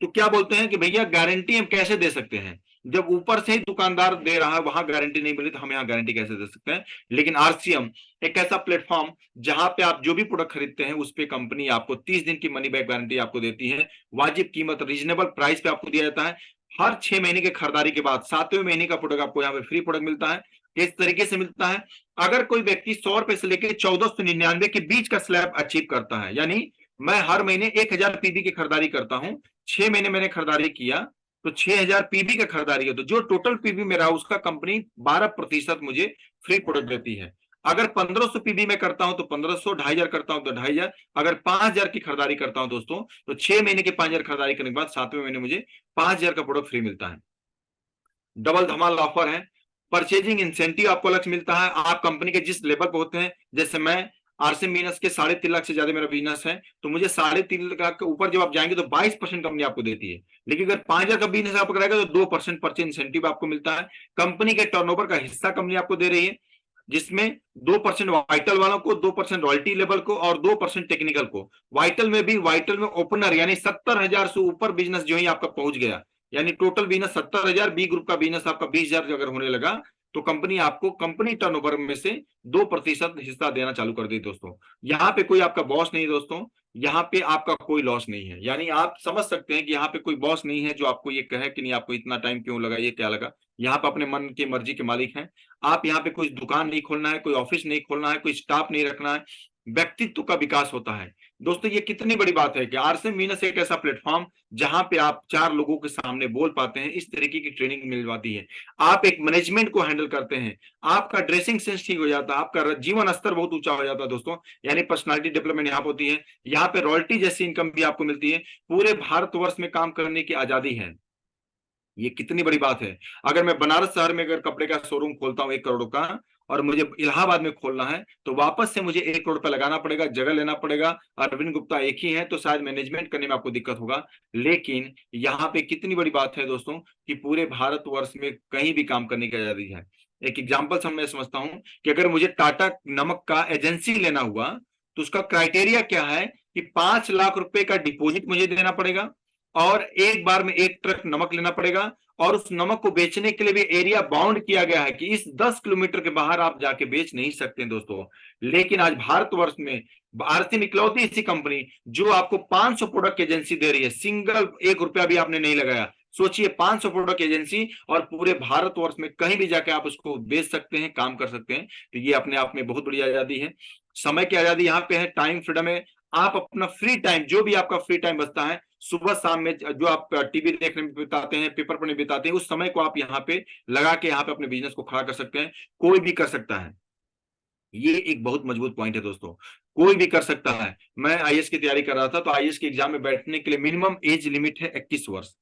तो क्या बोलते हैं कि भैया गारंटी हम कैसे दे सकते हैं, जब ऊपर से ही दुकानदार दे रहा है वहां गारंटी नहीं मिली तो हम यहाँ गारंटी कैसे दे सकते हैं। लेकिन आरसीएम एक ऐसा प्लेटफॉर्म जहां पे आप जो भी प्रोडक्ट खरीदते हैं उस पे कंपनी आपको 30 दिन की मनी बैक गारंटी आपको देती है। वाजिब कीमत, रीजनेबल प्राइस पे आपको दिया जाता है। हर 6 महीने के खरीदारी के बाद 7वें महीने का प्रोडक्ट आपको यहाँ पे फ्री प्रोडक्ट मिलता है। किस तरीके से मिलता है, अगर कोई व्यक्ति 100 रुपए से लेकर 1499 के बीच का स्लैब अचीव करता है, यानी मैं हर महीने 1000 पीबी की खरीदारी करता हूं, 6 महीने मैंने खरीदारी किया तो 6000 पीबी का खरीदारी है, तो जो टोटल पीबी मेरा उसका कंपनी 12% मुझे फ्री प्रोडक्ट देती है। अगर 1500 पीबी में करता हूं तो 1500, 2500 करता हूं तो 2500, अगर 5000 की खरीदारी करता हूं दोस्तों तो 6 महीने के 5000 खरीदारी करने के बाद 7वें महीने मुझे 5000 का प्रोडक्ट फ्री मिलता है। डबल धमाल ऑफर है। परचेजिंग इंसेंटिव आपको अलग मिलता है। आप कंपनी के जिस लेवल पे होते हैं, जैसे मैं आरसीएम बिजनेस के 3.5 लाख से ज्यादा मेरा बिजनेस है, तो मुझे 3.5 लाख के ऊपर जब आप जाएंगे तो 22% कंपनी आपको देती है। लेकिन अगर 5000 का बिजनेस आप कराएगा तो 2% परचेज इंसेंटिव आपको मिलता है। कंपनी के टर्नओवर का हिस्सा कंपनी आपको दे रही है, जिसमें 2% वाइटल वालों को, 2% रॉयल्टी लेवल को और 2% टेक्निकल को। वाइटल में भी, वाइटल में ओपनर यानी 70,000 से ऊपर बिजनेस जो ही आपका पहुंच गया, यानी टोटल बिजनेस 70,000, बी ग्रुप का बिजनेस आपका 20,000 अगर होने लगा तो कंपनी आपको कंपनी टर्नओवर में से 2% हिस्सा देना चालू कर दी दोस्तों। यहाँ पे कोई आपका बॉस नहीं दोस्तों, यहाँ पे आपका कोई लॉस नहीं है। यानी आप समझ सकते हैं कि यहाँ पे कोई बॉस नहीं है जो आपको ये कहे कि नहीं आपको इतना टाइम क्यों लगा, ये क्या लगा। यहाँ पे अपने मन की मर्जी के मालिक हैं आप। यहाँ पे कोई दुकान नहीं खोलना है, कोई ऑफिस नहीं खोलना है, कोई स्टाफ नहीं रखना है, व्यक्तित्व का विकास होता है दोस्तों। ये कितनी बड़ी बात है कि आरसीएम बिजनेस एक ऐसा प्लेटफॉर्म जहां पे आप 4 लोगों के सामने बोल पाते हैं, इस तरीके की ट्रेनिंग मिल जाती है। आप एक मैनेजमेंट को हैंडल करते हैं, आपका ड्रेसिंग सेंस ठीक हो जाता है, आपका जीवन स्तर बहुत ऊंचा हो जाता है दोस्तों। यानी पर्सनालिटी डेवलपमेंट यहाँ होती है। यहाँ पे रॉयल्टी जैसी इनकम भी आपको मिलती है। पूरे भारतवर्ष में काम करने की आजादी है। ये कितनी बड़ी बात है। अगर मैं बनारस शहर में अगर कपड़े का शोरूम खोलता हूँ 1 करोड़ का, और मुझे इलाहाबाद में खोलना है तो वापस से मुझे 1 करोड़ रुपया लगाना पड़ेगा, जगह लेना पड़ेगा। अरविंद गुप्ता एक ही है तो शायद मैनेजमेंट करने में आपको दिक्कत होगा। लेकिन यहाँ पे कितनी बड़ी बात है दोस्तों कि पूरे भारतवर्ष में कहीं भी काम करने की आजादी है। एक एग्जाम्पल से मैं समझता हूँ कि अगर मुझे टाटा नमक का एजेंसी लेना हुआ तो उसका क्राइटेरिया क्या है कि 5 लाख रुपए का डिपॉजिट मुझे देना पड़ेगा और एक बार में 1 ट्रक नमक लेना पड़ेगा। और उस नमक को बेचने के लिए भी एरिया बाउंड किया गया है कि इस 10 किलोमीटर के बाहर आप जाके बेच नहीं सकते दोस्तों। लेकिन आज भारतवर्ष में आरसीएम इकलौती ऐसी कंपनी जो आपको 500 प्रोडक्ट एजेंसी दे रही है, सिंगल 1 रुपया भी आपने नहीं लगाया। सोचिए 500 प्रोडक्ट एजेंसी और पूरे भारतवर्ष में कहीं भी जाके आप उसको बेच सकते हैं, काम कर सकते हैं। तो ये अपने आप में बहुत बड़ी आजादी है। समय की आजादी यहाँ पे है, टाइम फ्रीडम है। आप अपना फ्री टाइम, जो भी आपका फ्री टाइम बचता है सुबह शाम में, जो आप टीवी देखने में बिताते हैं, पेपर पढ़ने बिताते हैं, उस समय को आप यहाँ पे लगा के यहाँ पे अपने बिजनेस को खड़ा कर सकते हैं। कोई भी कर सकता है। ये एक बहुत मजबूत पॉइंट है दोस्तों, कोई भी कर सकता है। मैं आईएएस की तैयारी कर रहा था तो आईएएस के एग्जाम में बैठने के लिए मिनिमम एज लिमिट है 21 वर्ष।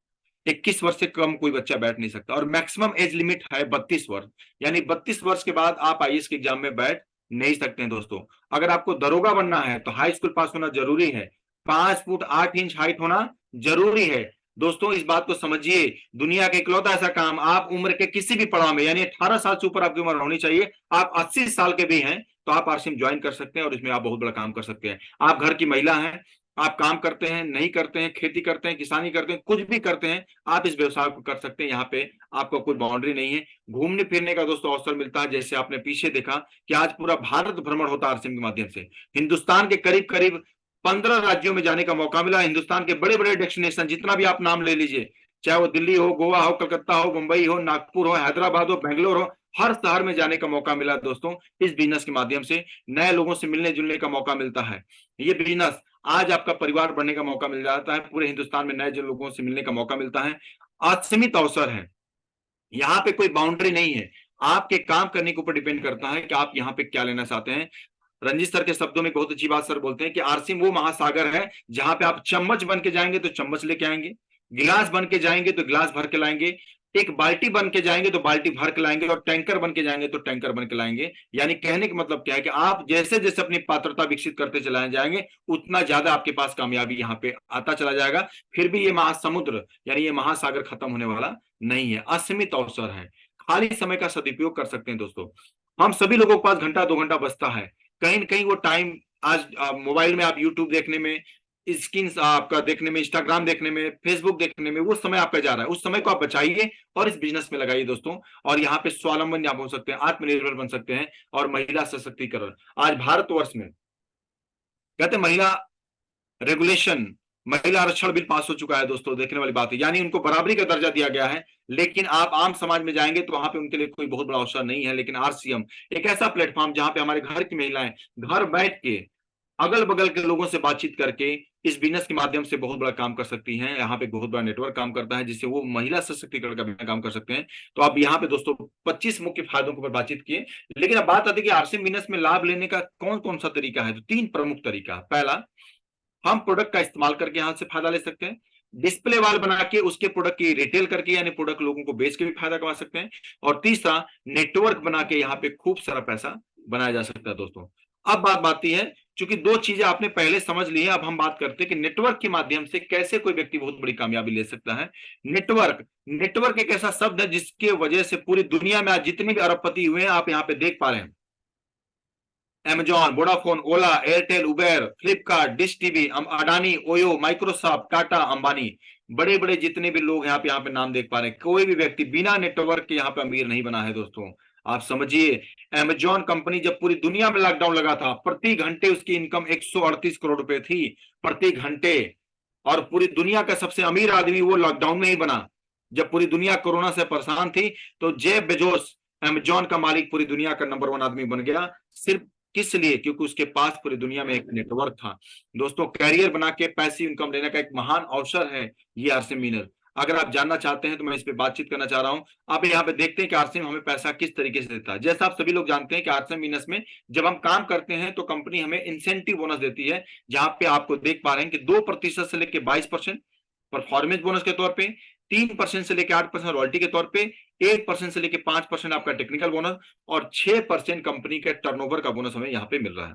21 वर्ष से कम कोई बच्चा बैठ नहीं सकता और मैक्सिमम एज लिमिट है 32 वर्ष। यानी 32 वर्ष के बाद आप आईएएस के एग्जाम में बैठ नहीं सकते हैं दोस्तों। अगर आपको दरोगा बनना है तो हाई स्कूल पास होना जरूरी है, 5 फुट 8 इंच हाइट होना जरूरी है। दोस्तों इस बात को समझिए, दुनिया का इकलौता ऐसा काम, आप उम्र के किसी भी पड़ाव में, यानी 18 साल से ऊपर आपकी उम्र होनी चाहिए, आप 80 साल के भी हैं तो आप आरसीएम ज्वाइन कर सकते हैं और इसमें आप बहुत बड़ा काम कर सकते हैं। आप घर की महिला हैं, आप काम करते हैं नहीं करते हैं, खेती करते हैं, किसानी करते हैं, कुछ भी करते हैं, आप इस व्यवसाय को कर सकते हैं। यहाँ पे आपका कोई बाउंड्री नहीं है। घूमने फिरने का दोस्तों अवसर मिलता है, जैसे आपने पीछे देखा कि आज पूरा भारत भ्रमण होता है आरसीएम के माध्यम से। हिंदुस्तान के करीब करीब 15 राज्यों में जाने का मौका मिला। हिंदुस्तान के बड़े बड़े डेस्टिनेशन जितना भी आप नाम ले लीजिए, चाहे वो दिल्ली हो, गोवा हो, कलकत्ता हो, मुंबई हो, नागपुर हो, हैदराबाद हो, बेंगलोर हो, हर शहर में जाने का मौका मिला दोस्तों। इस बिजनेस के माध्यम से नए लोगों से मिलने जुलने का मौका मिलता है। ये बिजनेस आज आपका परिवार बढ़ने का मौका मिल जाता है, पूरे हिंदुस्तान में नए लोगों से मिलने का मौका मिलता है। असीमित अवसर है, यहाँ पे कोई बाउंड्री नहीं है। आपके काम करने के ऊपर डिपेंड करता है कि आप यहाँ पे क्या लेना चाहते हैं। रंजीत सर के शब्दों में बहुत अच्छी बात सर बोलते हैं कि आरसीएम वो महासागर है जहां पे आप चम्मच बन के जाएंगे तो चम्मच लेके आएंगे, गिलास बन के जाएंगे तो गिलास भर के लाएंगे, एक बाल्टी बन के जाएंगे तो बाल्टी भर के लाएंगे, और टैंकर बन के जाएंगे तो टैंकर बन के लाएंगे। यानी कहने का मतलब क्या है कि आप जैसे जैसे अपनी पात्रता विकसित करते चलाए जाएंगे, उतना ज्यादा आपके पास कामयाबी यहाँ पे आता चला जाएगा। फिर भी ये महासमुद्र यानी ये महासागर खत्म होने वाला नहीं है, असीमित अवसर है। खाली समय का सदुपयोग कर सकते हैं दोस्तों। हम सभी लोगों के पास घंटा 2 घंटा बचता है, कहीं ना कहीं वो टाइम आज मोबाइल में आप यूट्यूब देखने में, स्क्रीन आपका देखने में, इंस्टाग्राम देखने में, फेसबुक देखने में वो समय आपका जा रहा है। उस समय को आप बचाइए और इस बिजनेस में लगाइए दोस्तों। और यहाँ पे स्वावलंबन आप हो सकते हैं, आत्मनिर्भर बन सकते हैं। और महिला सशक्तिकरण, आज भारतवर्ष में कहते हैं महिला रेगुलेशन, महिला आरक्षण बिल पास हो चुका है दोस्तों, देखने वाली बात है, यानी उनको बराबरी का दर्जा दिया गया है। लेकिन आप आम समाज में जाएंगे तो वहां पे उनके लिए कोई बहुत बड़ा अवसर नहीं है। लेकिन आरसीएम एक ऐसा प्लेटफॉर्म जहां पे हमारे घर की महिलाएं घर बैठ के अगल बगल के लोगों से बातचीत करके इस बिजनेस के माध्यम से बहुत बड़ा काम कर सकती हैं। यहाँ पे बहुत बड़ा नेटवर्क काम करता है जिससे वो महिला सशक्तिकरण का भी काम कर सकते हैं। तो अब यहाँ पे दोस्तों 25 मुख्य फायदों के ऊपर बातचीत किए। लेकिन अब बात आती है कि आरसीएम बिजनेस में लाभ लेने का कौन कौन सा तरीका है। तो 3 प्रमुख तरीका। पहला, हम प्रोडक्ट का इस्तेमाल करके यहां से फायदा ले सकते हैं। डिस्प्ले वाल बना के उसके प्रोडक्ट की रिटेल करके यानी प्रोडक्ट लोगों को बेच के भी फायदा कमा सकते हैं। और तीसरा, नेटवर्क बना के यहाँ पे खूब सारा पैसा बनाया जा सकता है दोस्तों। अब बात आती है, चूंकि 2 चीजें आपने पहले समझ ली है, अब हम बात करते हैं कि नेटवर्क के माध्यम से कैसे कोई व्यक्ति बहुत बड़ी कामयाबी ले सकता है। नेटवर्क, नेटवर्क एक ऐसा शब्द है जिसके वजह से पूरी दुनिया में आज जितने भी अरबपति हुए हैं आप यहाँ पे देख पा रहे हैं। Amazon, Vodafone, Ola, Airtel, Uber, Flipkart, Dish TV, Adani, OYO, Microsoft, Tata, Ambani, बड़े बड़े जितने भी लोग हैं आप यहाँ पे नाम देख पा रहे हैं। कोई भी व्यक्ति बिना नेटवर्क के यहाँ पे अमीर नहीं बना है दोस्तों। आप समझिए, Amazon कंपनी जब पूरी दुनिया में लॉकडाउन लगा था, प्रति घंटे उसकी इनकम 138 करोड़ रुपए थी प्रति घंटे। और पूरी दुनिया का सबसे अमीर आदमी वो लॉकडाउन में ही बना। जब पूरी दुनिया कोरोना से परेशान थी तो जेफ बेजोस, Amazon का मालिक, पूरी दुनिया का नंबर 1 आदमी बन गया। सिर्फ किस लिए? क्योंकि उसके पास पूरी दुनिया में एक नेटवर्क था दोस्तों। कैरियर बना के पैसिव इनकम लेने का एक महान अवसर है ये आरसीएम बिजनेस। अगर आप जानना चाहते हैं तो मैं इस पे बातचीत करना चाह रहा हूं। आप यहाँ पे देखते हैं कि आरसीएम हमें पैसा किस तरीके से देता है। जैसा आप सभी लोग जानते हैं कि आरसीएम बिजनेस में जब हम काम करते हैं तो कंपनी हमें इंसेंटिव बोनस देती है, जहां पे आपको देख पा रहे हैं कि 2% से लेकर 22% परफॉर्मेंस बोनस के तौर पे, 3% से लेकर 8% रॉयल्टी के तौर पे, 1% से लेकर 5% आपका टेक्निकल बोनस, और 6% कंपनी के टर्नओवर का बोनस हमें यहाँ पे मिल रहा है।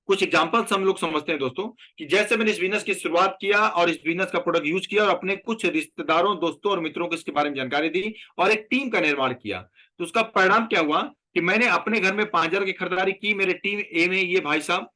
कुछ एग्जांपल्स हम लोग समझते हैं दोस्तों कि जैसे मैंने इस बिजनेस की शुरुआत किया और इस बिजनेस का प्रोडक्ट यूज किया और अपने कुछ रिश्तेदारों, दोस्तों और मित्रों को इसके बारे में जानकारी दी और एक टीम का निर्माण किया, तो उसका परिणाम क्या हुआ कि मैंने अपने घर में 5,000 की खरीदारी की। मेरे टीम ए में ये भाई साहब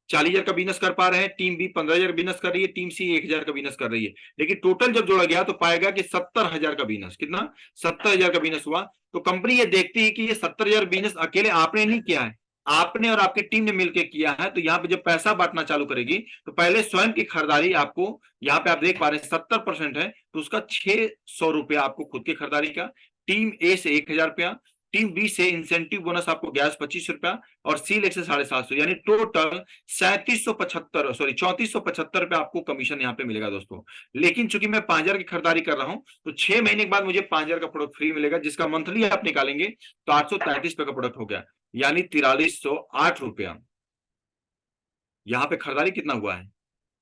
40,000 का बिजनेस कर पा रहे हैं, टीम बी 15,000 का बिजनेस कर रही है, टीम सी 1,000 का बिजनेस कर रही है। लेकिन टोटल जब जोड़ा गया तो पाएगा कि 70,000 का बिजनेस, कितना? 70,000 का बिजनेस हुआ। तो कंपनी ये देखती है कि ये 70,000 बिजनेस अकेले आपने नहीं किया है, आपने और आपकी टीम ने मिलकर किया है। तो यहाँ पे जब पैसा बांटना चालू करेगी तो पहले स्वयं की खरीदारी आपको, यहाँ पे आप देख पा रहे हैं 70% है तो उसका 600 रुपया आपको खुद की खरीदारी का, टीम ए से 1,000 रुपया, टीम बी से इंसेंटिव बोनस आपको गया 25 रुपया, और सी लेग से 750, यानी टोटल 3475 रुपया आपको कमीशन यहाँ पे मिलेगा दोस्तों। लेकिन चूंकि मैं 5,000 की खरीदारी कर रहा हूं तो 6 महीने के बाद मुझे 5,000 का प्रोडक्ट फ्री मिलेगा, जिसका मंथली आप निकालेंगे तो 833 रुपए का प्रोडक्ट हो गया, यानी 4308 रुपया। यहाँ पे खरीदारी कितना हुआ है?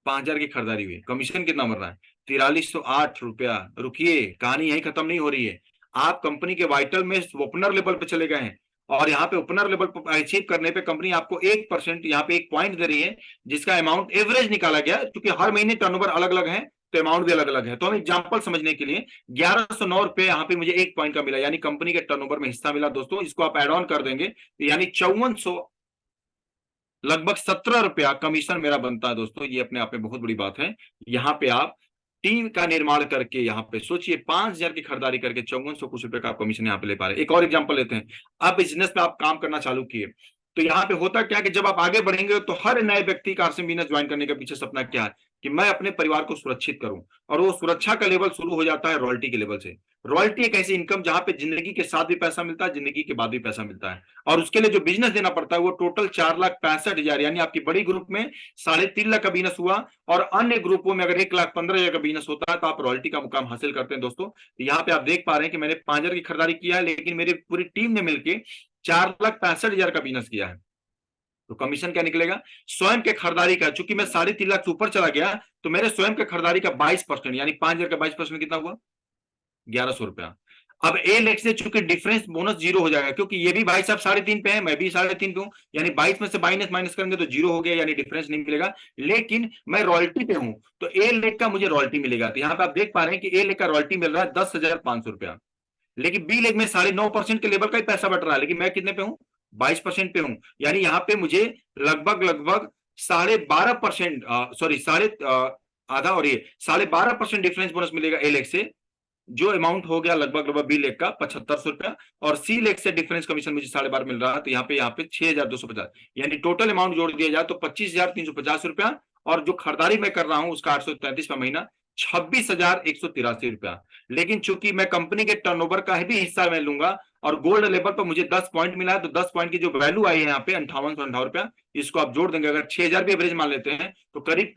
5,000 की खरीदारी हुई, कमीशन कितना मिल रहा है? 4308 रुपया। रुकिए, कहानी यही खत्म नहीं हो रही है। आप कंपनी के वाइटल में ओपनर लेवल पे चले गए हैं और यहाँ पे ओपनर लेवल पर अचीव करने पे कंपनी आपको 1% यहाँ पे 1 पॉइंट दे रही है, जिसका अमाउंट एवरेज निकाला गया, क्योंकि हर महीने टर्नओवर अलग अलग है, तो अमाउंट भी अलग अलग है। तो हम एग्जांपल समझने के लिए 1109 रुपए यहाँ पे मुझे 1 पॉइंट का मिला, यानी कंपनी के टर्नओवर में हिस्सा मिला दोस्तों। इसको आप एड ऑन कर देंगे यानी 5400, लगभग 17 रुपया कमीशन मेरा बनता है दोस्तों। ये अपने आप में बहुत बड़ी बात है। यहाँ पे आप टीम का निर्माण करके, यहाँ पे सोचिए 5,000 की खरीदारी करके 5400 कुछ रुपए का आप कमीशन यहाँ पे ले पा रहे हैं। एक और एग्जांपल लेते हैं। आप बिजनेस में आप काम करना चालू किए, तो यहाँ पे होता क्या कि जब आप आगे बढ़ेंगे तो हर नए व्यक्ति का आरसीएम बिजनेस ज्वाइन करने के पीछे सपना क्या है कि मैं अपने परिवार को सुरक्षित करूं, और वो सुरक्षा का लेवल शुरू हो जाता है रॉयल्टी के लेवल से। रॉयल्टी एक ऐसी इनकम जहां पे जिंदगी के साथ भी पैसा मिलता है, जिंदगी के बाद भी पैसा मिलता है, और उसके लिए जो बिजनेस देना पड़ता है वो टोटल 4,65,000, यानी आपकी बड़ी ग्रुप में 3.5 लाख का बिजनेस हुआ, और अन्य ग्रुपों में अगर 1,15,000 का बिजनेस होता है तो आप रॉयल्टी का मुकाम हासिल करते हैं दोस्तों। यहाँ पे आप देख पा रहे हैं कि मैंने 5,000 की खरीदारी किया है, लेकिन मेरी पूरी टीम ने मिलकर 4,65,000 का बिजनेस किया है। तो कमीशन क्या निकलेगा? स्वयं के खरीदारी का, चूंकि मैं 3.5 लाख से ऊपर चला गया तो मेरे स्वयं के खरीदारी का 22%, यानी 5,000 का 22% कितना हुआ? 1,100 रुपया। अब ए लेख से चूंकि डिफरेंस बोनस जीरो हो जाएगा, क्योंकि ये भी भाई साहब 3.5 पे है, मैं भी 3.5 पे हूं, यानी 22 में से माइनस करेंगे तो जीरो हो गया, यानी डिफरेंस नहीं मिलेगा। लेकिन मैं रॉयल्टी पे हूं तो ए लेख का मुझे रॉयल्टी मिलेगा। तो यहां पे आप देख पा रहे हैं कि ए लेख का रॉयल्टी मिल रहा है 10,500 रुपया, लेकिन बी लेग में 9.5% के लेवल का ही पैसा बट रहा है, लेकिन मैं कितने पे हूं? 22% पे हूं। यानी यहाँ पे मुझे लगभग 12.5%, सॉरी आधा, और ये 12.5% डिफरेंस बोनस मिलेगा ए लेग से, जो अमाउंट हो गया लगभग बी लेग का 7,500 रुपया, और सी लेग से डिफरेंस कमीशन मुझे 12.5 मिल रहा है। तो यहाँ पे 6,250, यानी टोटल अमाउंट जोड़ दिया जाए तो 25,350 रुपया, और जो खरीदारी मैं कर रहा हूं उसका 833 का महीना 26,183 रुपया। लेकिन चूंकि मैं कंपनी के टर्नओवर का भी हिस्सा मैं लूंगा, और गोल्ड लेवल पर मुझे 10 पॉइंट मिला है, तो 10 पॉइंट की जो वैल्यू आई है यहाँ पे 5858 रुपया, इसको आप जोड़ देंगे, अगर 6,000 भी एवरेज मान लेते हैं तो करीब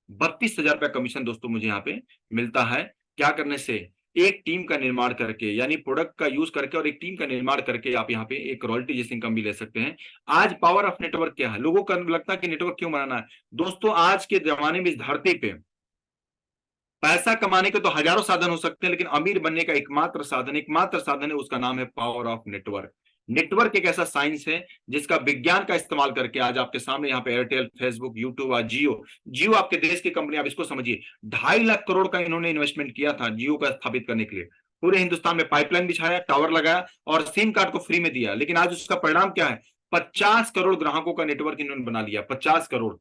32,000 रुपया कमीशन दोस्तों मुझे यहाँ पे मिलता है। क्या करने से? एक टीम का निर्माण करके, यानी प्रोडक्ट का यूज करके और एक टीम का निर्माण करके आप यहाँ पे एक रॉयल्टी जैसी इनकम भी ले सकते हैं। आज पावर ऑफ नेटवर्क क्या है? लोगों को लगता है कि नेटवर्क क्यों बनाना है? दोस्तों आज के जमाने में इस धरती पे पैसा कमाने के तो हजारों साधन हो सकते हैं, लेकिन अमीर बनने का एकमात्र साधन है, उसका नाम है पावर ऑफ नेटवर्क। नेटवर्क एक ऐसा साइंस है जिसका विज्ञान का इस्तेमाल करके आज आपके सामने यहाँ पे एयरटेल, फेसबुक, यूट्यूब और जियो आपके देश की कंपनी, आप इसको समझिए 2.5 लाख करोड़ का इन्होंने इन्वेस्टमेंट किया था जियो का स्थापित करने के लिए। पूरे हिंदुस्तान में पाइपलाइन बिछाया, टावर लगाया और सिम कार्ड को फ्री में दिया, लेकिन आज उसका परिणाम क्या है? 50 करोड़ ग्राहकों का नेटवर्क इन्होंने बना लिया, 50 करोड़।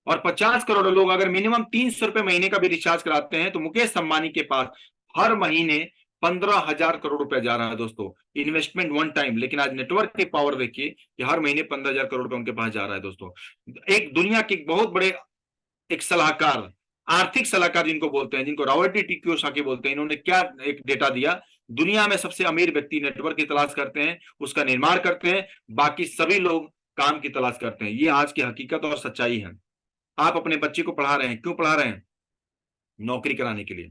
और 50 करोड़ लोग अगर मिनिमम 300 रुपए महीने का भी रिचार्ज कराते हैं तो मुकेश अंबानी के पास हर महीने 15,000 करोड़ रुपया जा रहा है दोस्तों, इन्वेस्टमेंट वन टाइम। लेकिन आज नेटवर्क की पावर देखिए कि हर महीने 15,000 करोड़ रुपया उनके पास जा रहा है दोस्तों। एक दुनिया के बहुत बड़े एक सलाहकार, आर्थिक सलाहकार जिनको बोलते हैं, जिनको रॉबर्ट टी कियोसाकी बोलते हैं, इन्होंने क्या एक डेटा दिया? दुनिया में सबसे अमीर व्यक्ति नेटवर्क की तलाश करते हैं, उसका निर्माण करते हैं, बाकी सभी लोग काम की तलाश करते हैं। ये आज की हकीकत और सच्चाई है। आप अपने बच्चे को पढ़ा रहे हैं, क्यों पढ़ा रहे हैं? नौकरी कराने के लिए।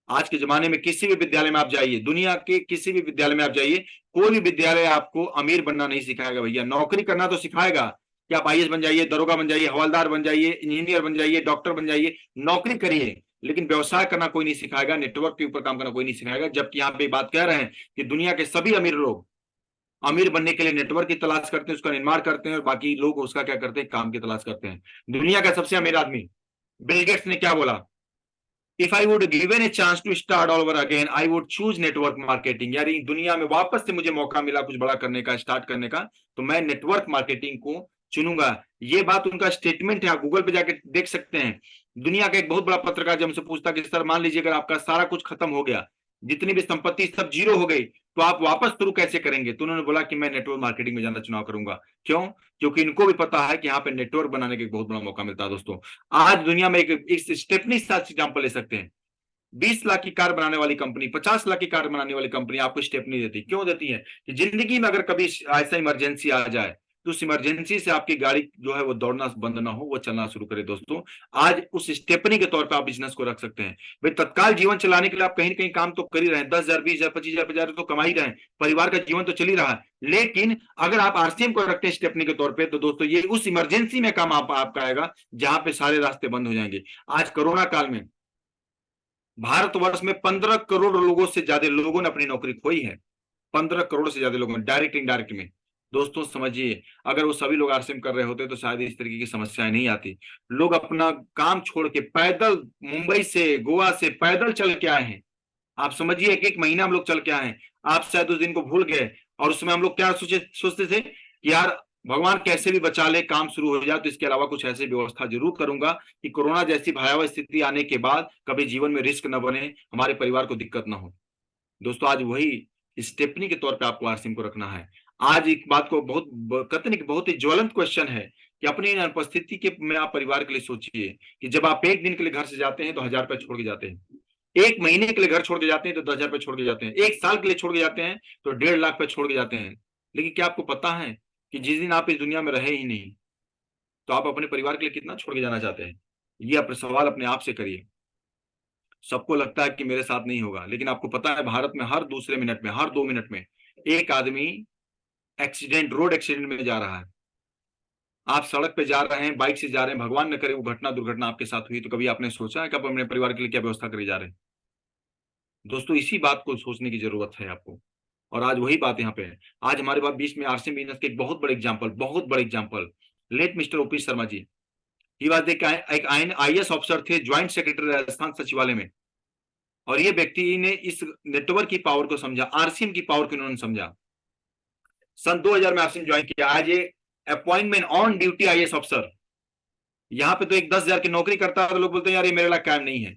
आज के जमाने में किसी भी विद्यालय में आप जाइए, दुनिया के किसी भी विद्यालय में आप जाइए, कोई भी विद्यालय आपको अमीर बनना नहीं सिखाएगा भैया, नौकरी करना तो सिखाएगा कि आप आईएएस बन जाइए, दरोगा बन जाइए, हवलदार बन जाइए, इंजीनियर बन जाइए, डॉक्टर बन जाइए, नौकरी करिए, लेकिन व्यवसाय करना कोई नहीं सिखाएगा, नेटवर्क के ऊपर काम करना कोई नहीं सिखाएगा। जबकि यहाँ पे बात कह रहे हैं कि दुनिया के सभी अमीर लोग अमीर बनने के लिए नेटवर्क की तलाश करते हैं, उसका निर्माण करते हैं, और बाकी लोग उसका क्या करते हैं? काम की तलाश करते हैं। दुनिया का सबसे अमीर आदमी बिल गेट्स ने क्या बोला? If I would given a chance to start all over again I would choose network marketing, यानी दुनिया में वापस से मुझे मौका मिला कुछ बड़ा करने का, स्टार्ट करने का, तो मैं नेटवर्क मार्केटिंग को चुनूंगा। ये बात उनका स्टेटमेंट है, आप गूगल पे जाके देख सकते हैं। दुनिया का एक बहुत बड़ा पत्रकार जब हमसे पूछता कि सर मान लीजिए अगर आपका सारा कुछ खत्म हो गया, जितनी भी संपत्ति सब जीरो हो गई, तो आप वापस शुरू कैसे करेंगे? तो उन्होंने बोला कि मैं नेटवर्क मार्केटिंग में जाना चुनाव करूंगा। क्यों? क्योंकि इनको भी पता है कि यहाँ पे नेटवर्क बनाने का एक बहुत बड़ा मौका मिलता है दोस्तों। आज दुनिया में एक स्टेपनी साथ एग्जाम्पल ले सकते हैं। 20 लाख की कार बनाने वाली कंपनी, 50 लाख की कार बनाने वाली कंपनी आपको स्टेपनी देती। क्यों देती है? कि जिंदगी में अगर कभी ऐसा इमरजेंसी आ जाए तो उस इमरजेंसी से आपकी गाड़ी जो है वो दौड़ना बंद ना हो, वो चलना शुरू करे दोस्तों। आज उस स्टेपनी के तौर पे आप बिजनेस को रख सकते हैं। भाई तत्काल जीवन चलाने के लिए आप कहीं ना कहीं काम तो कर ही रहे हैं, 10,000, 20,000, 25,000, 50,000 तो कमा ही रहे हैं, परिवार का जीवन तो चल ही रहा है। लेकिन अगर आप आरसीएम को रखते हैं स्टेपनी के तौर पे, तो दोस्तों ये उस इमरजेंसी में काम आपका आएगा जहां पे सारे रास्ते बंद हो जाएंगे। आज कोरोना काल में भारतवर्ष में 15 करोड़ लोगों से ज्यादा लोगों ने अपनी नौकरी खोई है, 15 करोड़ से ज्यादा लोगों ने, डायरेक्ट इनडायरेक्ट में। दोस्तों समझिए, अगर वो सभी लोग आरसीएम कर रहे होते तो शायद इस तरीके की समस्याएं नहीं आती। लोग अपना काम छोड़ के पैदल मुंबई से गोवा से पैदल चल के आए हैं। आप समझिए, एक एक महीना हम लोग चल के आए हैं। आप शायद उस दिन को भूल गए, और उसमें हम लोग क्या सोचते थे कि यार भगवान कैसे भी बचा ले, काम शुरू हो जाए, तो इसके अलावा कुछ ऐसी व्यवस्था जरूर करूंगा कि कोरोना जैसी भयावह स्थिति आने के बाद कभी जीवन में रिस्क न बने, हमारे परिवार को दिक्कत ना हो। दोस्तों आज वही स्टेपनी के तौर पे आपको आरसीएम को रखना है। आज एक बात को कहते नहीं कि बहुत ही ज्वलंत क्वेश्चन है कि अपनी अनुपस्थिति के में आप परिवार के लिए सोचिए कि जब आप एक दिन के लिए घर से जाते हैं तो 1,000 रुपए छोड़ के जाते हैं, एक महीने के लिए घर छोड़ के जाते हैं तो 10,000 रुपए छोड़ के जाते हैं, एक साल के लिए छोड़ के जाते हैं तो 1.5 लाख रुपए छोड़ के जाते हैं। लेकिन क्या आपको पता है कि जिस दिन आप इस दुनिया में रहे ही नहीं, तो आप अपने परिवार के लिए कितना छोड़ के जाना चाहते हैं? ये अपने सवाल अपने आप से करिए। सबको लगता है कि मेरे साथ नहीं होगा, लेकिन आपको पता है भारत में हर दूसरे मिनट में, हर 2 मिनट में एक आदमी एक्सीडेंट, रोड एक्सीडेंट में जा रहा है। आप सड़क पे जा रहे हैं, बाइक से जा रहे हैं, भगवान न करे वो घटना दुर्घटना आपके साथ हुई, तो कभी आपने सोचा है कि आप अपने परिवार के लिए क्या व्यवस्था करे जा रहे हैं? दोस्तों इसी बात को सोचने की जरूरत है आपको। और आज वही बात यहाँ पे है। आज हमारे पास बीच में आरसीएम बिजनेस के एक बहुत बड़े example late mister OP Sharma ji. ये बात एक आईएएस ऑफिसर थे, ज्वाइंट सेक्रेटरी राजस्थान सचिवालय में, और ये व्यक्ति ने इस नेटवर्क की पावर को समझा, आरसीएम की पावर को इन्होंने समझा। सन 2000 में आरसीएम ज्वाइन किया। आज ये appointment on duty IAS officer. यहाँ पे तो एक 10,000 की नौकरी करता है तो लोग बोलते हैं यार ये मेरे लिए कायम नहीं है।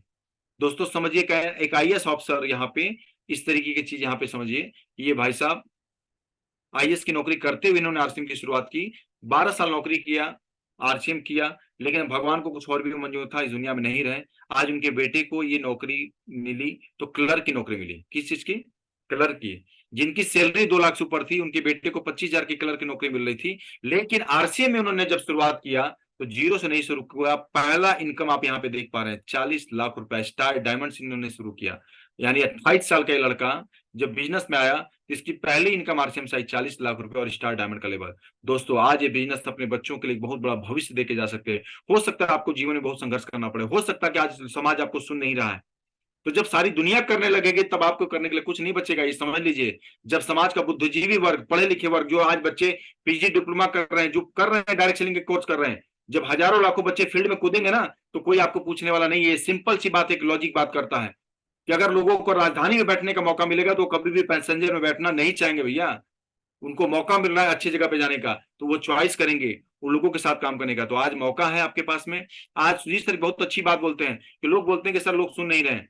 दोस्तों समझिए, एक आईएएस ऑफिसर यहाँ पे इस तरीके की चीज यहाँ पे समझिए, ये भाई साहब आईएएस की नौकरी करते हुए इन्होंने आरसीएम की शुरुआत की। 12 साल नौकरी किया, आरसीएम किया, लेकिन भगवान को कुछ और भी मंजूर था, इस दुनिया में नहीं रहे। आज उनके बेटे को ये नौकरी मिली, तो क्लर्क की नौकरी मिली। किस चीज की? क्लर्क की। जिनकी सैलरी 2 लाख से ऊपर थी, उनके बेटे को 25,000 की क्लर्क की नौकरी मिल रही थी। लेकिन आरसीएम में उन्होंने जब शुरुआत किया तो जीरो से नहीं शुरू हुआ। पहला इनकम आप यहाँ पे देख पा रहे हैं, 40 लाख रुपए स्टार डायमंड से इन्होंने शुरू किया। यानी 28 साल का ये लड़का जब बिजनेस में आया, इसकी पहली इनकम आरसीएम से आई 40 लाख रुपए और स्टार डायमंड का लेवल। दोस्तों आज ये बिजनेस अपने बच्चों के लिए बहुत बड़ा भविष्य देके जा सकते हैं। हो सकता है आपको जीवन में बहुत संघर्ष करना पड़े, हो सकता है कि आज समाज आपको सुन नहीं रहा है, तो जब सारी दुनिया करने लगेगी तब आपको करने के लिए कुछ नहीं बचेगा, ये समझ लीजिए। जब समाज का बुद्धिजीवी वर्ग, पढ़े लिखे वर्ग, जो आज बच्चे पीजी डिप्लोमा कर रहे हैं, जो कर रहे हैं डायरेक्ट सेलिंग के कोर्स कर रहे हैं, जब हजारों लाखों बच्चे फील्ड में कूदेंगे ना, तो कोई आपको पूछने वाला नहीं है। सिंपल सी बात, एक लॉजिक बात करता है कि अगर लोगों को राजधानी में बैठने का मौका मिलेगा तो कभी भी पैसेंजर में बैठना नहीं चाहेंगे भैया। उनको मौका मिल रहा है अच्छी जगह पे जाने का, तो वो चॉइस करेंगे उन लोगों के साथ काम करने का। तो आज मौका है आपके पास में। आज सुजीत सर बहुत अच्छी बात बोलते हैं कि लोग बोलते हैं कि सर लोग सुन नहीं रहे हैं,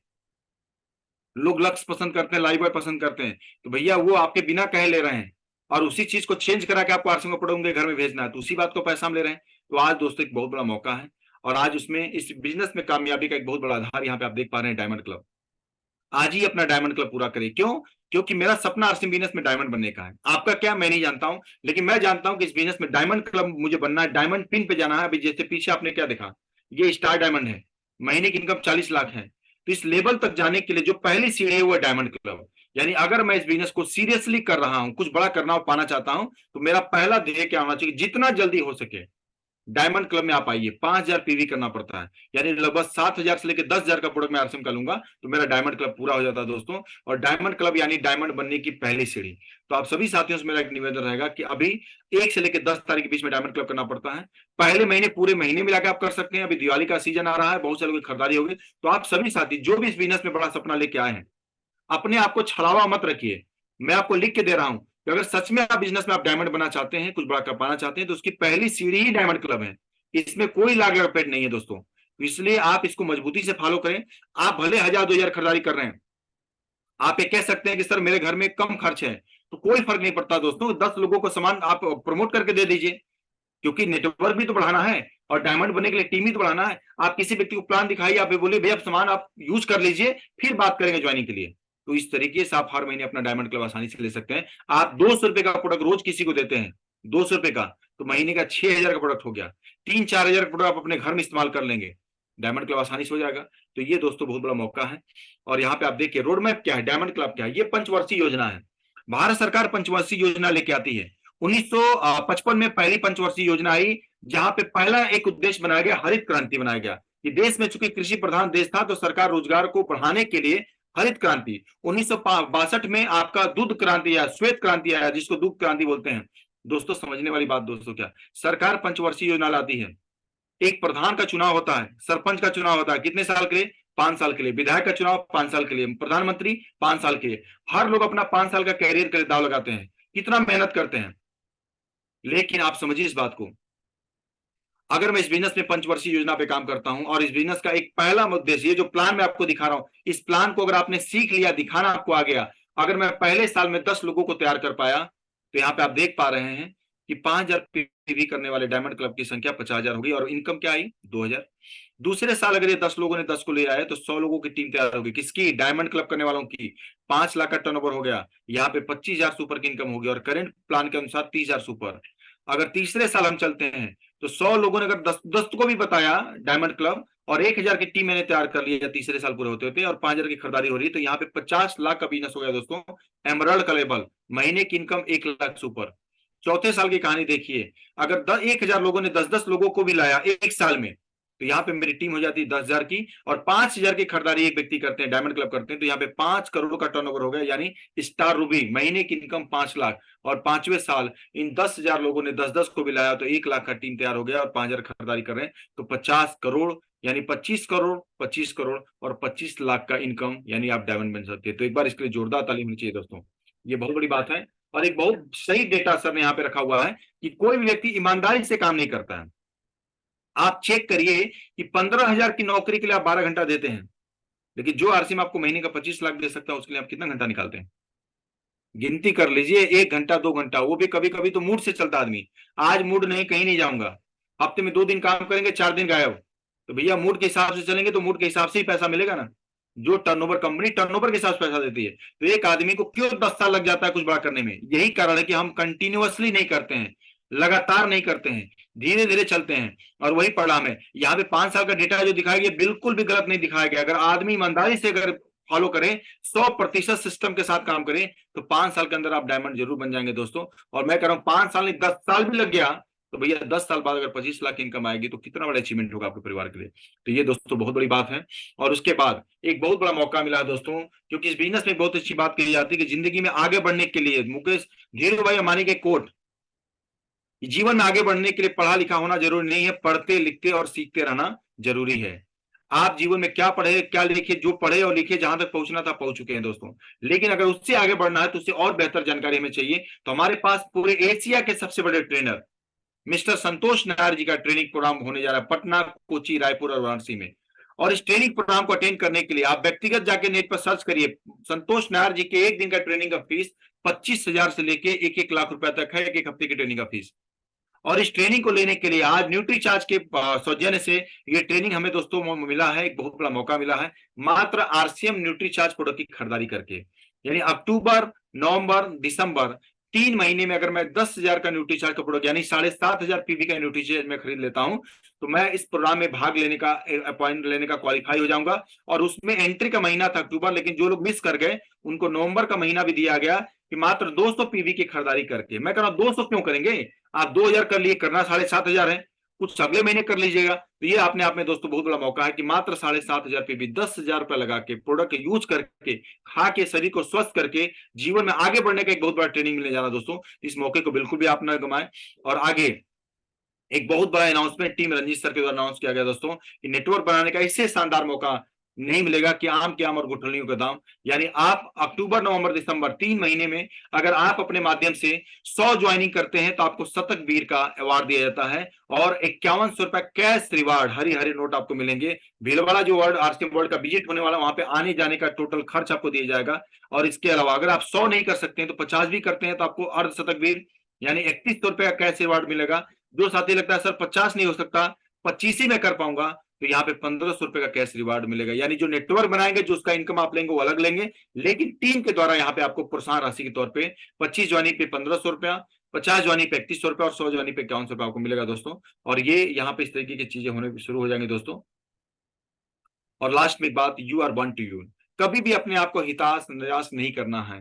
लोग लक्स पसंद करते हैं, लाइफ बॉय पसंद करते हैं, तो भैया वो आपके बिना कहे ले रहे हैं, और उसी चीज को चेंज करा के आपको आरसीएम को पढ़ोगे घर में भेजना है, तो उसी बात को पैसा हम ले रहे हैं। तो आज दोस्तों एक बहुत बड़ा मौका है, और आज उसमें इस बिजनेस में कामयाबी का एक बहुत बड़ा आधार यहाँ पे आप देख पा रहे हैं, डायमंड क्लब। आज ही अपना डायमंड क्लब पूरा करिए। क्यों? क्योंकि मेरा सपना आरसीएम बिजनेस में डायमंड बनने का है। आपका क्या मैं नहीं जानता हूं, लेकिन मैं जानता हूं कि इस बिजनेस में डायमंड क्लब मुझे बनना है, डायमंड पिन पे जाना है। अभी जैसे पीछे आपने क्या देखा, ये स्टार डायमंड है, महीने की इनकम 40 लाख है। तो इस लेवल तक जाने के लिए जो पहली सीढ़ी है वो है डायमंड क्लब। यानी अगर मैं इस बिजनेस को सीरियसली कर रहा हूं, कुछ बड़ा करना हो, पाना चाहता हूं, तो मेरा पहला ध्येय क्या होना चाहिए, जितना जल्दी हो सके डायमंड क्लब में आप आइए। 5,000 पीवी करना पड़ता है, यानी लगभग 7,000 से लेकर 10,000 का प्रोडक्ट मैं आरसीएम का लूंगा तो मेरा डायमंड क्लब पूरा हो जाता है दोस्तों। और डायमंड क्लब यानी डायमंड बनने की पहली सीढ़ी। तो आप सभी साथियों से मेरा एक निवेदन रहेगा कि अभी 1 से लेकर 10 तारीख के बीच में डायमंड क्लब करना पड़ता है। पहले महीने पूरे महीने मिलाकर आप कर सकते हैं। अभी दिवाली का सीजन आ रहा है, बहुत सारे लोगों की खरीदारी होगी, तो आप सभी साथी जो भी इस बिजनेस में बड़ा सपना लेके आए हैं, अपने आप को छलावा मत रखिए। मैं आपको लिख के दे रहा हूं कि अगर सच में आप बिजनेस में आप डायमंड बनना चाहते हैं, कुछ बड़ा कर पाना चाहते हैं, तो उसकी पहली सीढ़ी ही डायमंड क्लब है। इसमें कोई लाग लपेट नहीं है दोस्तों, इसलिए आप इसको मजबूती से फॉलो करें। आप भले 1,000-2,000 खरीदारी कर रहे हैं, आप ये कह सकते हैं कि सर मेरे घर में कम खर्च है, तो कोई फर्क नहीं पड़ता दोस्तों। 10 लोगों को सामान आप प्रमोट करके दे दीजिए, क्योंकि नेटवर्क भी तो बढ़ाना है और डायमंड बनने के लिए टीम ही तो बढ़ाना है। आप किसी व्यक्ति को प्लान दिखाइए, आप बोले भैया सामान आप यूज कर लीजिए, फिर बात करेंगे ज्वाइनिंग के लिए। तो इस तरीके से आप हर महीने अपना डायमंड क्लब आसानी से ले सकते हैं। आप 200 रुपए का प्रोडक्ट रोज किसी को देते हैं, 200 रुपए का, तो महीने का 6,000 का प्रोडक्ट हो गया। 3-4 हजार का प्रोडक्ट आप अपने घर में इस्तेमाल कर लेंगे, डायमंड क्लब आसानी से हो जाएगा। तो ये दोस्तों बहुत बड़ा मौका है। और यहाँ पे आप देखिए रोड मैप क्या है, डायमंड क्लब क्या है। ये पंचवर्षीय योजना है, भारत सरकार पंचवर्षीय योजना लेके आती है। 1955 में पहली पंचवर्षीय योजना आई, जहां पे पहला एक उद्देश्य बनाया गया, हरित क्रांति बनाया गया। कि देश में चूंकि कृषि प्रधान देश था, तो सरकार रोजगार को बढ़ाने के लिए हरित क्रांति। 1962 में आपका दूध क्रांति या श्वेत क्रांति आया, जिसको दूध क्रांति बोलते हैं। दोस्तों समझने वाली बात दोस्तों, क्या सरकार पंचवर्षीय योजना लाती है, एक प्रधान का चुनाव होता है, सरपंच का चुनाव होता है, कितने साल के लिए? 5 साल के लिए। विधायक का चुनाव 5 साल के लिए, प्रधानमंत्री 5 साल के लिए। हर लोग अपना 5 साल का कैरियर के लिए दाव लगाते हैं, कितना मेहनत करते हैं। लेकिन आप समझिए इस बात को, अगर मैं इस बिजनेस में पंचवर्षीय योजना पे काम करता हूं और इस बिजनेस का एक पहला उद्देश्य, ये जो प्लान मैं आपको दिखा रहा हूं, इस प्लान को अगर आपने सीख लिया, दिखाना आपको आ गया, अगर मैं पहले साल में 10 लोगों को तैयार कर पाया, तो यहाँ पे आप देख पा रहे हैं कि 5,000 पीवी करने वाले डायमंड क्लब की संख्या 50,000 होगी और इनकम क्या आई? 2,000। दूसरे साल अगर ये 10 लोगों ने 10 को ले आए तो 100 लोगों की टीम तैयार होगी, किसकी? डायमंड क्लब करने वालों की। 5 लाख का टर्नओवर हो गया, यहाँ पे 25,000 सुपर की इनकम होगी और करंट प्लान के अनुसार 30,000 सुपर। अगर तीसरे साल हम चलते हैं तो 100 लोगों ने अगर 10 को भी बताया डायमंड क्लब और 1,000 की टीम मैंने तैयार कर लिया तीसरे साल पूरे होते होते और 5,000 की खरीदारी हो रही है, तो यहाँ पे 50 लाख का बिजनेस हो गया दोस्तों। एमरल्ड का लेवल, महीने की इनकम 1 लाख सुपर। चौथे साल की कहानी देखिए, अगर 1,000 लोगों ने 10-10 लोगों को भी लाया एक साल में, तो यहाँ पे मेरी टीम हो जाती है 10,000 की और 5,000 की खरीदारी एक व्यक्ति करते हैं, डायमंड क्लब करते हैं, तो यहाँ पे 5 करोड़ का टर्नओवर हो गया, यानी स्टार रूबी, महीने की इनकम 5 लाख। और 5वें साल इन 10,000 लोगों ने 10-10 को भी लाया तो 1 लाख का टीम तैयार हो गया और 5,000 खरीदारी कर रहे हैं, तो 50 करोड़, यानी 25 करोड़, 25 करोड़ और 25 लाख का इनकम, यानी आप डायमंड बन सकते हैं। तो एक बार इसके लिए जोरदार तालीम होनी चाहिए दोस्तों, ये बहुत बड़ी बात है। और एक बहुत सही डेटा सर ने यहाँ पे रखा हुआ है कि कोई भी व्यक्ति ईमानदारी से काम नहीं करता है। आप चेक करिए कि 15,000 की नौकरी के लिए आप 12 घंटा देते हैं, लेकिन जो आरसी में आपको महीने का 25 लाख दे सकता है उसके लिए आप कितना घंटा निकालते हैं? गिनती कर लीजिए, 1 घंटा 2 घंटा, वो भी कभी कभी तो मूड से चलता आदमी, आज मूड नहीं, कहीं नहीं जाऊंगा, हफ्ते में 2 दिन काम करेंगे, 4 दिन गायब। तो भैया मूड के हिसाब से चलेंगे तो मूड के हिसाब से ही पैसा मिलेगा ना, जो टर्नओवर, कंपनी टर्नओवर के हिसाब से पैसा देती है। तो एक आदमी को क्यों 10 साल लग जाता है कुछ बड़ा करने में? यही कारण है कि हम कंटिन्यूअसली नहीं करते हैं, लगातार नहीं करते हैं, धीरे धीरे चलते हैं। और वही परिणाम है, यहाँ पे 5 साल का डेटा जो दिखाया गया बिल्कुल भी गलत नहीं दिखाया गया। अगर आदमी ईमानदारी से अगर फॉलो करें, 100% सिस्टम के साथ काम करें, तो 5 साल के अंदर आप डायमंड जरूर बन जाएंगे दोस्तों। और मैं कह रहा हूं 5 साल नहीं 10 साल भी लग गया तो भैया 10 साल बाद अगर 25 लाख की इनकम आएगी तो कितना बड़ा अचीवमेंट होगा आपके परिवार के लिए। तो ये दोस्तों बहुत बड़ी बात है। और उसके बाद एक बहुत बड़ा मौका मिला है दोस्तों, क्योंकि इस बिजनेस में बहुत अच्छी बात कही जाती है कि जिंदगी में आगे बढ़ने के लिए, मुकेश धीरू भाई अंबानी के कोट, जीवन में आगे बढ़ने के लिए पढ़ा लिखा होना जरूरी नहीं है, पढ़ते लिखते और सीखते रहना जरूरी है। आप जीवन में क्या पढ़े क्या लिखे, जो पढ़े और लिखे जहां तक पहुंचना था पहुंच चुके हैं दोस्तों, लेकिन अगर उससे आगे बढ़ना है तो उससे और बेहतर जानकारी हमें चाहिए। तो हमारे पास पूरे एशिया के सबसे बड़े ट्रेनर मिस्टर संतोष नायर जी का ट्रेनिंग प्रोग्राम होने जा रहा है पटना, कोची, रायपुर और वाराणसी में। और इस ट्रेनिंग प्रोग्राम को अटेंड करने के लिए आप व्यक्तिगत जाके नेट पर सर्च करिए, संतोष नायर जी के एक दिन का ट्रेनिंग का फीस 25,000 से लेके 1-1 लाख रुपए तक है, एक हफ्ते की ट्रेनिंग का फीस। और इस ट्रेनिंग को लेने के लिए आज न्यूट्री चार्ज के सौजन्य से ये ट्रेनिंग हमें दोस्तों मिला है, एक बहुत बड़ा मौका मिला है, मात्र आरसीएम न्यूट्री चार्ज प्रोडक्ट की खरीदारी करके। यानी अक्टूबर, नवंबर, दिसंबर 3 महीने में अगर मैं 10,000 का न्यूट्री चार्ज का प्रोडक्ट यानी 7,500 पीवी का न्यूट्री चार्ज में खरीद लेता हूं, तो मैं इस प्रोग्राम में भाग लेने का, अपॉइंट लेने का क्वालिफाई हो जाऊंगा। और उसमें एंट्री का महीना था अक्टूबर, लेकिन जो लोग मिस कर गए उनको नवंबर का महीना भी दिया गया कि मात्र 200 पीवी की खरीदारी करके। मैं कह रहा हूं 200 क्यों करेंगे, आप 2,000 कर लिए, करना 7,500 है, कुछ अगले महीने कर लीजिएगा। तो ये अपने आप में दोस्तों बहुत बड़ा मौका है कि मात्र 7,500 पीवी 10,000 रुपए लगा के प्रोडक्ट यूज करके, खा के, शरीर को स्वस्थ करके जीवन में आगे बढ़ने का एक बहुत बड़ा ट्रेनिंग मिलने जा रहा है दोस्तों। इस मौके को बिल्कुल भी आप न गंवाएं। और आगे एक बहुत बड़ा अनाउंसमेंट टीम रंजीत सर के द्वारा अनाउंस किया गया दोस्तों कि नेटवर्क बनाने का इससे शानदार मौका नहीं मिलेगा कि आम के आम और गुठलियों का दाम। यानी आप अक्टूबर, नवंबर, दिसंबर 3 महीने में अगर आप अपने माध्यम से 100 ज्वाइनिंग करते हैं तो आपको शतक वीर का अवार्ड दिया जाता है और 5100 रुपए cash reward, Hari Hari note आपको मिलेंगे। भीलवाड़ा जो वर्ल्ड आरसीएम वर्ल्ड का विजिट होने वाला, वहां पे आने जाने का टोटल खर्च आपको दिया जाएगा। और इसके अलावा अगर आप 100 नहीं कर सकते हैं तो 50 भी करते हैं तो आपको अर्ध शतक वीर यानी 3100 रुपए का कैश रिवार्ड मिलेगा। जो साथी लगता है सर 50 नहीं हो सकता, 25 ही मैं कर पाऊंगा, तो यहाँ पे 1,500 रुपए का कैश रिवार्ड मिलेगा। यानी जो नेटवर्क बनाएंगे, जो उसका इनकम आप लेंगे वो अलग लेंगे, लेकिन टीम के द्वारा यहाँ पे आपको प्रोत्साहन राशि के तौर पे 25 ज्वाइनिंग पे 1,500 रुपया, 50 ज्वाइनिंग पे 3100 रुपया और 100 ज्वाइनिंग पे 5100 रुपया आपको मिलेगा दोस्तों। और ये यहाँ पे इस तरीके की चीजें होने शुरू हो जाएंगी दोस्तों। और लास्ट में एक बात, you are one to you, कभी भी अपने आप को हिताश निराश नहीं करना है।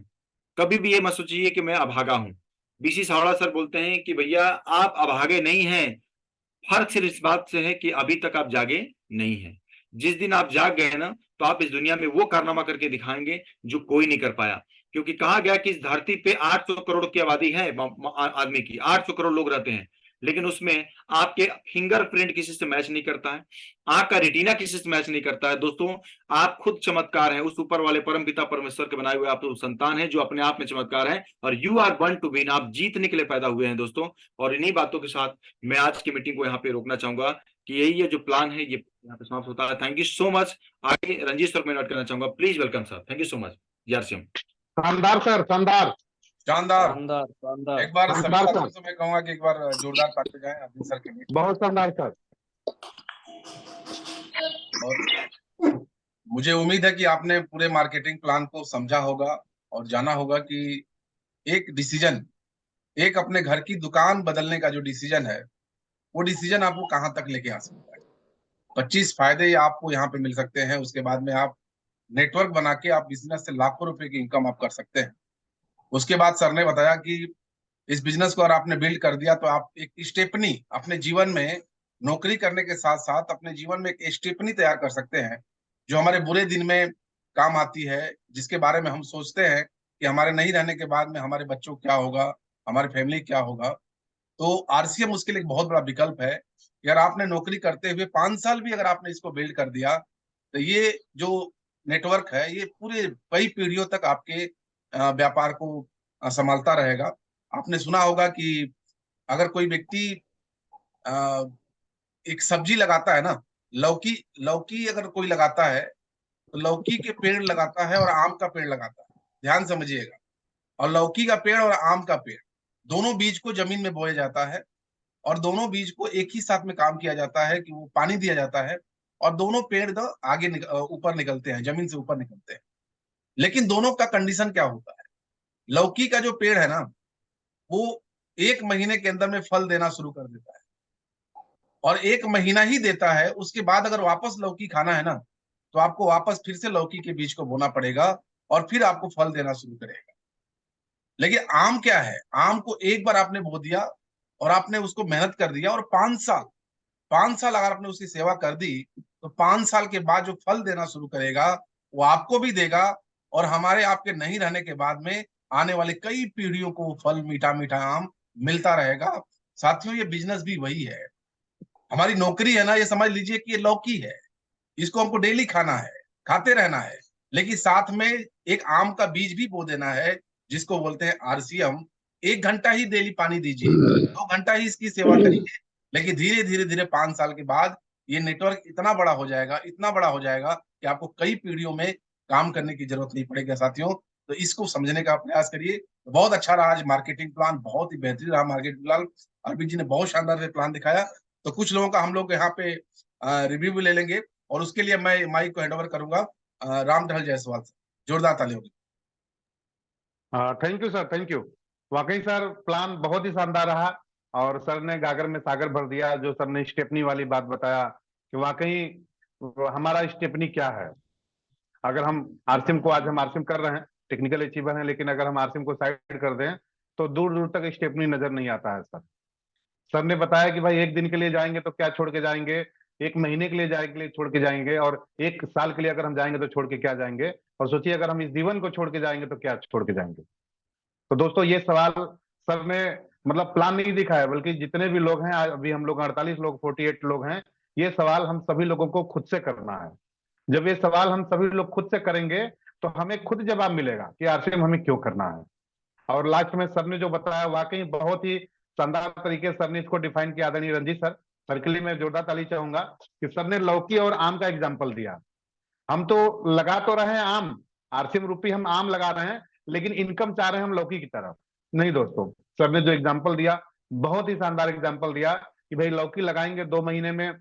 कभी भी ये मत सोचिए कि मैं अभागा हूं। बीसी सावड़ा सर बोलते हैं कि भैया आप अभागे नहीं हैं, फर्क सिर्फ इस बात से है कि अभी तक आप जागे नहीं हैं। जिस दिन आप जाग गए ना, तो आप इस दुनिया में वो कारनामा करके दिखाएंगे जो कोई नहीं कर पाया। क्योंकि कहा गया कि इस धरती पे 800 करोड़ की आबादी है आदमी की, 800 करोड़ लोग रहते हैं, लेकिन उसमें आपके फिंगरप्रिंट किसी से मैच नहीं करता है, आंख का रेटिना किसी से मैच नहीं करता है। दोस्तों, आप खुद चमत्कार हैं, उस ऊपर वाले परम पिता परमेश्वर के बनाए हुए आप तो संतान हैं जो अपने आप में चमत्कार है, और you are born to win, आप जीतने के लिए पैदा हुए हैं दोस्तों। और इन्हीं बातों के साथ मैं आज की मीटिंग को यहाँ पे रोकना चाहूंगा कि यही ये जो प्लान है ये यहाँ पे समाप्त होता है। Thank you so much. आगे रंजीत सर को मैं इन्वाइट करना चाहूंगा, please welcome sir. Thank you so much. जय शानदार सर, शानदार शानदार। शानदार शानदार एक बार सभी शानदार साथियों सर, से मैं कहूंगा कि एक बार जोरदार ताली बजाएं अरविंद सर के लिए। बहुत शानदार सर। और मुझे उम्मीद है कि आपने पूरे मार्केटिंग प्लान को समझा होगा और जाना होगा कि एक डिसीजन, एक अपने घर की दुकान बदलने का जो डिसीजन है, वो डिसीजन आपको कहाँ तक लेके आ सकता है। 25 फायदे आपको यहाँ पे मिल सकते हैं। उसके बाद में आप नेटवर्क बना के आप बिजनेस से लाखों रुपए की इनकम आप कर सकते हैं। उसके बाद सर ने बताया कि इस बिजनेस को अगर आपने बिल्ड कर दिया तो आप एक स्टेपनी अपने जीवन में, नौकरी करने के साथ साथ अपने जीवन में एक स्टेपनी तैयार कर सकते हैं जो हमारे बुरे दिन में काम आती है, जिसके बारे में हम सोचते हैं कि हमारे नहीं रहने के बाद में हमारे बच्चों क्या होगा, हमारी फैमिली क्या होगा। तो आरसीएम उसके लिए एक बहुत बड़ा विकल्प है। अगर आपने नौकरी करते हुए 5 साल भी अगर आपने इसको बिल्ड कर दिया तो ये जो नेटवर्क है ये पूरे कई पीढ़ियों तक आपके व्यापार को संभालता रहेगा। आपने सुना होगा कि अगर कोई व्यक्ति अ, एक सब्जी लगाता है ना, लौकी लौकी अगर कोई लगाता है तो लौकी के पेड़ लगाता है और आम का पेड़ लगाता है, ध्यान समझिएगा। और लौकी का पेड़ और आम का पेड़, दोनों बीज को जमीन में बोया जाता है और दोनों बीज को एक ही साथ में काम किया जाता है कि वो पानी दिया जाता है और दोनों पेड़ आगे ऊपर निकलते हैं, जमीन से ऊपर निकलते हैं। लेकिन दोनों का कंडीशन क्या होता है? लौकी का जो पेड़ है ना, वो 1 महीने के अंदर में फल देना शुरू कर देता है और 1 महीना ही देता है। उसके बाद अगर वापस लौकी खाना है ना, तो आपको वापस फिर से लौकी के बीज को बोना पड़ेगा और फिर आपको फल देना शुरू करेगा। लेकिन आम क्या है? आम को एक बार आपने बो दिया और आपने उसको मेहनत कर दिया और 5 साल, 5 साल अगर आपने उसकी सेवा कर दी तो 5 साल के बाद जो फल देना शुरू करेगा वो आपको भी देगा और हमारे आपके नहीं रहने के बाद में आने वाले कई पीढ़ियों को वो फल, मीठा मीठा आम मिलता रहेगा। साथियों, ये बिजनेस भी वही है। हमारी नौकरी है ना, ये समझ लीजिए कि ये लौकी है, इसको हमको डेली खाना है, खाते रहना है। लेकिन साथ में एक आम का बीज भी बो देना है जिसको बोलते हैं आरसीएम। 1 घंटा ही डेली पानी दीजिए, 2 घंटा ही इसकी सेवा करिए, लेकिन धीरे धीरे धीरे 5 साल के बाद ये नेटवर्क इतना बड़ा हो जाएगा, इतना बड़ा हो जाएगा कि आपको कई पीढ़ियों में काम करने की जरूरत नहीं पड़ेगी। साथियों, तो इसको समझने का प्रयास करिए। तो बहुत अच्छा रहा आज मार्केटिंग प्लान, बहुत ही बेहतरीन रहा मार्केटिंग प्लान। अरविंद जी ने बहुत शानदार से प्लान दिखाया। तो कुछ लोगों का हम लोग यहाँ पे रिव्यू भी ले लेंगे और उसके लिए मैं माइक को हैंड ओवर करूंगा राम टहल जायसवाल से। जोरदार ताली होगी। Thank you sir, thank you. वाकई सर, प्लान बहुत ही शानदार रहा और सर ने गागर में सागर भर दिया। जो सर ने स्टेपनी वाली बात बताया कि वाकई हमारा स्टेपनी क्या है। अगर हम आरसीएम को, आज हम आरसीएम कर रहे हैं, टेक्निकल अचीवर हैं, लेकिन अगर हम आरसीएम को साइड कर दें तो दूर दूर तक स्टेपनी नजर नहीं आता है। सर सर ने बताया कि भाई 1 दिन के लिए जाएंगे तो क्या छोड़ के जाएंगे, 1 महीने के लिए जाएंगे छोड़ के जाएंगे, और 1 साल के लिए अगर हम जाएंगे तो छोड़ के क्या जाएंगे, और सोचिए अगर हम इस जीवन को छोड़ के जाएंगे तो क्या छोड़ के जाएंगे। तो दोस्तों, ये सवाल सर ने मतलब प्लान नहीं दिखाया, बल्कि जितने भी लोग हैं, अभी हम लोग 48 लोग, 48 लोग हैं, ये सवाल हम सभी लोगों को खुद से करना है। जब ये सवाल हम सभी लोग खुद से करेंगे तो हमें खुद जवाब मिलेगा कि आरसीएम हमें क्यों करना है। और लास्ट में सर ने जो बताया वाकई बहुत ही शानदार तरीके से सर ने इसको डिफाइन किया। आदरणीय रंजीत सर, सर के लिए मैं जोरदार ताली चाहूंगा कि सर ने लौकी और आम का एग्जाम्पल दिया। हम तो लगा तो रहे हैं आम, आरसीएम रूपी हम आम लगा रहे हैं, लेकिन इनकम चाह रहे हैं हम लौकी की तरफ। नहीं दोस्तों, सर ने जो एग्जाम्पल दिया, बहुत ही शानदार एग्जाम्पल दिया कि भाई लौकी लगाएंगे 2 महीने में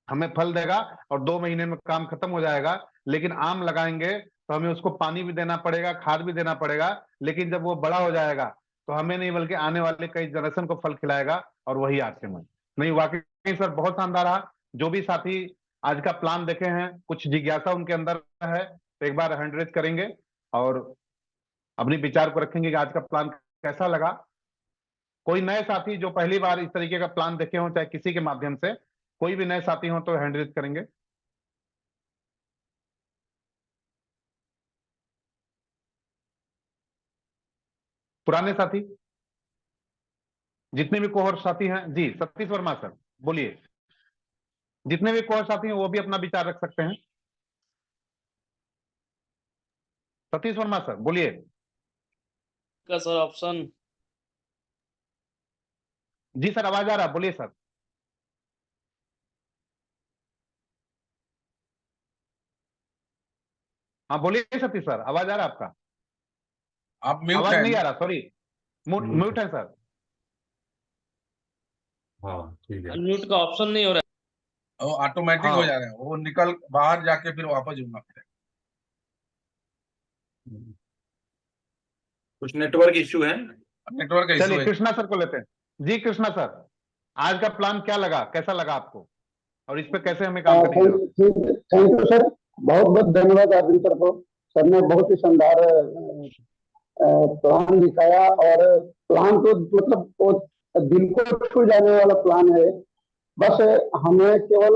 हमें फल देगा और 2 महीने में काम खत्म हो जाएगा। लेकिन आम लगाएंगे तो हमें उसको पानी भी देना पड़ेगा, खाद भी देना पड़ेगा, लेकिन जब वो बड़ा हो जाएगा तो हमें नहीं बल्कि आने वाले कई जनरेशन को फल खिलाएगा, और वही आरसीएम है। नहीं, वाकई सर बहुत शानदार रहा। जो भी साथी आज का प्लान देखे हैं, कुछ जिज्ञासा उनके अंदर है, तो एक बार हैंड रेज करेंगे और अपनी विचार को रखेंगे कि आज का प्लान कैसा लगा। कोई नए साथी जो पहली बार इस तरीके का प्लान देखे हो, चाहे किसी के माध्यम से, कोई भी नए साथी हो तो हैंड रेज करेंगे। पुराने साथी, जितने भी कोहर साथी हैं जी, सतीश वर्मा सर बोलिए। जितने भी कोहर साथी हैं वो भी अपना विचार रख सकते हैं। सतीश वर्मा सर बोलिए। का सर ऑप्शन। जी सर, आवाज आ रहा, बोलिए सर। हाँ बोलिए सतीश सर, आवाज आ रहा आपका? आप म्यूट आवाज है। नहीं आ रहा, सॉरी, म्यूट है सर। हाँ ठीक है। अनम्यूट का ऑप्शन नहीं हो रहा वो ऑटोमेटिक हो जा रहे हैं, वो निकल बाहर जाके फिर वापस जुड़ना पड़ेगा। कुछ नेटवर्क इश्यू है। नेटवर्क का इशू चलिए है। कृष्णा सर को लेते हैं। जी कृष्णा सर, आज का प्लान क्या लगा, कैसा लगा आपको, और इस पे कैसे हमें काम करनी जरूरत? थैंक यू सर, बहुत बहुत धन्यवाद अरविंद सर को। सर ने बहुत ही शानदार प्लान दिखाया, और प्लान तो मतलब वो दिल को छू जाने वाला प्लान है। बस हमें केवल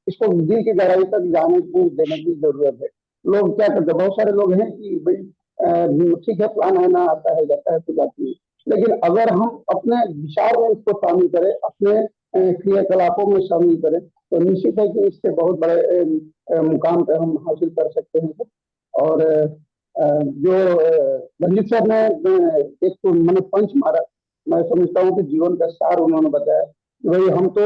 इसको दिल की गहराई तक जाने की देने की जरूरत है। लोग क्या करते हैं, बहुत सारे लोग हैं कि भाई ठीक है, प्लान है ना, आता है जाता है तो जाती है, लेकिन अगर हम अपने विचार में इसको शामिल करें, अपने क्रियाकलापों में शामिल करें, तो निश्चित है कि इससे बहुत बड़े मुकाम पे हम हासिल कर सकते हैं। और जो रंजीत सर ने एक तो मैंने पंच मारा, मैं समझता हूँ कि जीवन का सार उन्होंने बताया कि भाई हम तो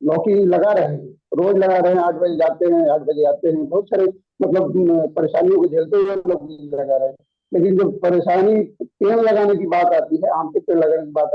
लौकी लगा रहे हैं, रोज लगा रहे हैं, 8 बजे जाते हैं 8 बजे आते हैं, बहुत सारे मतलब परेशानियों को झेलते हुए लौकी लगा रहे हैं। लेकिन जब परेशानी पेड़ लगाने की बात आती है, आम के पेड़ लगाने की बात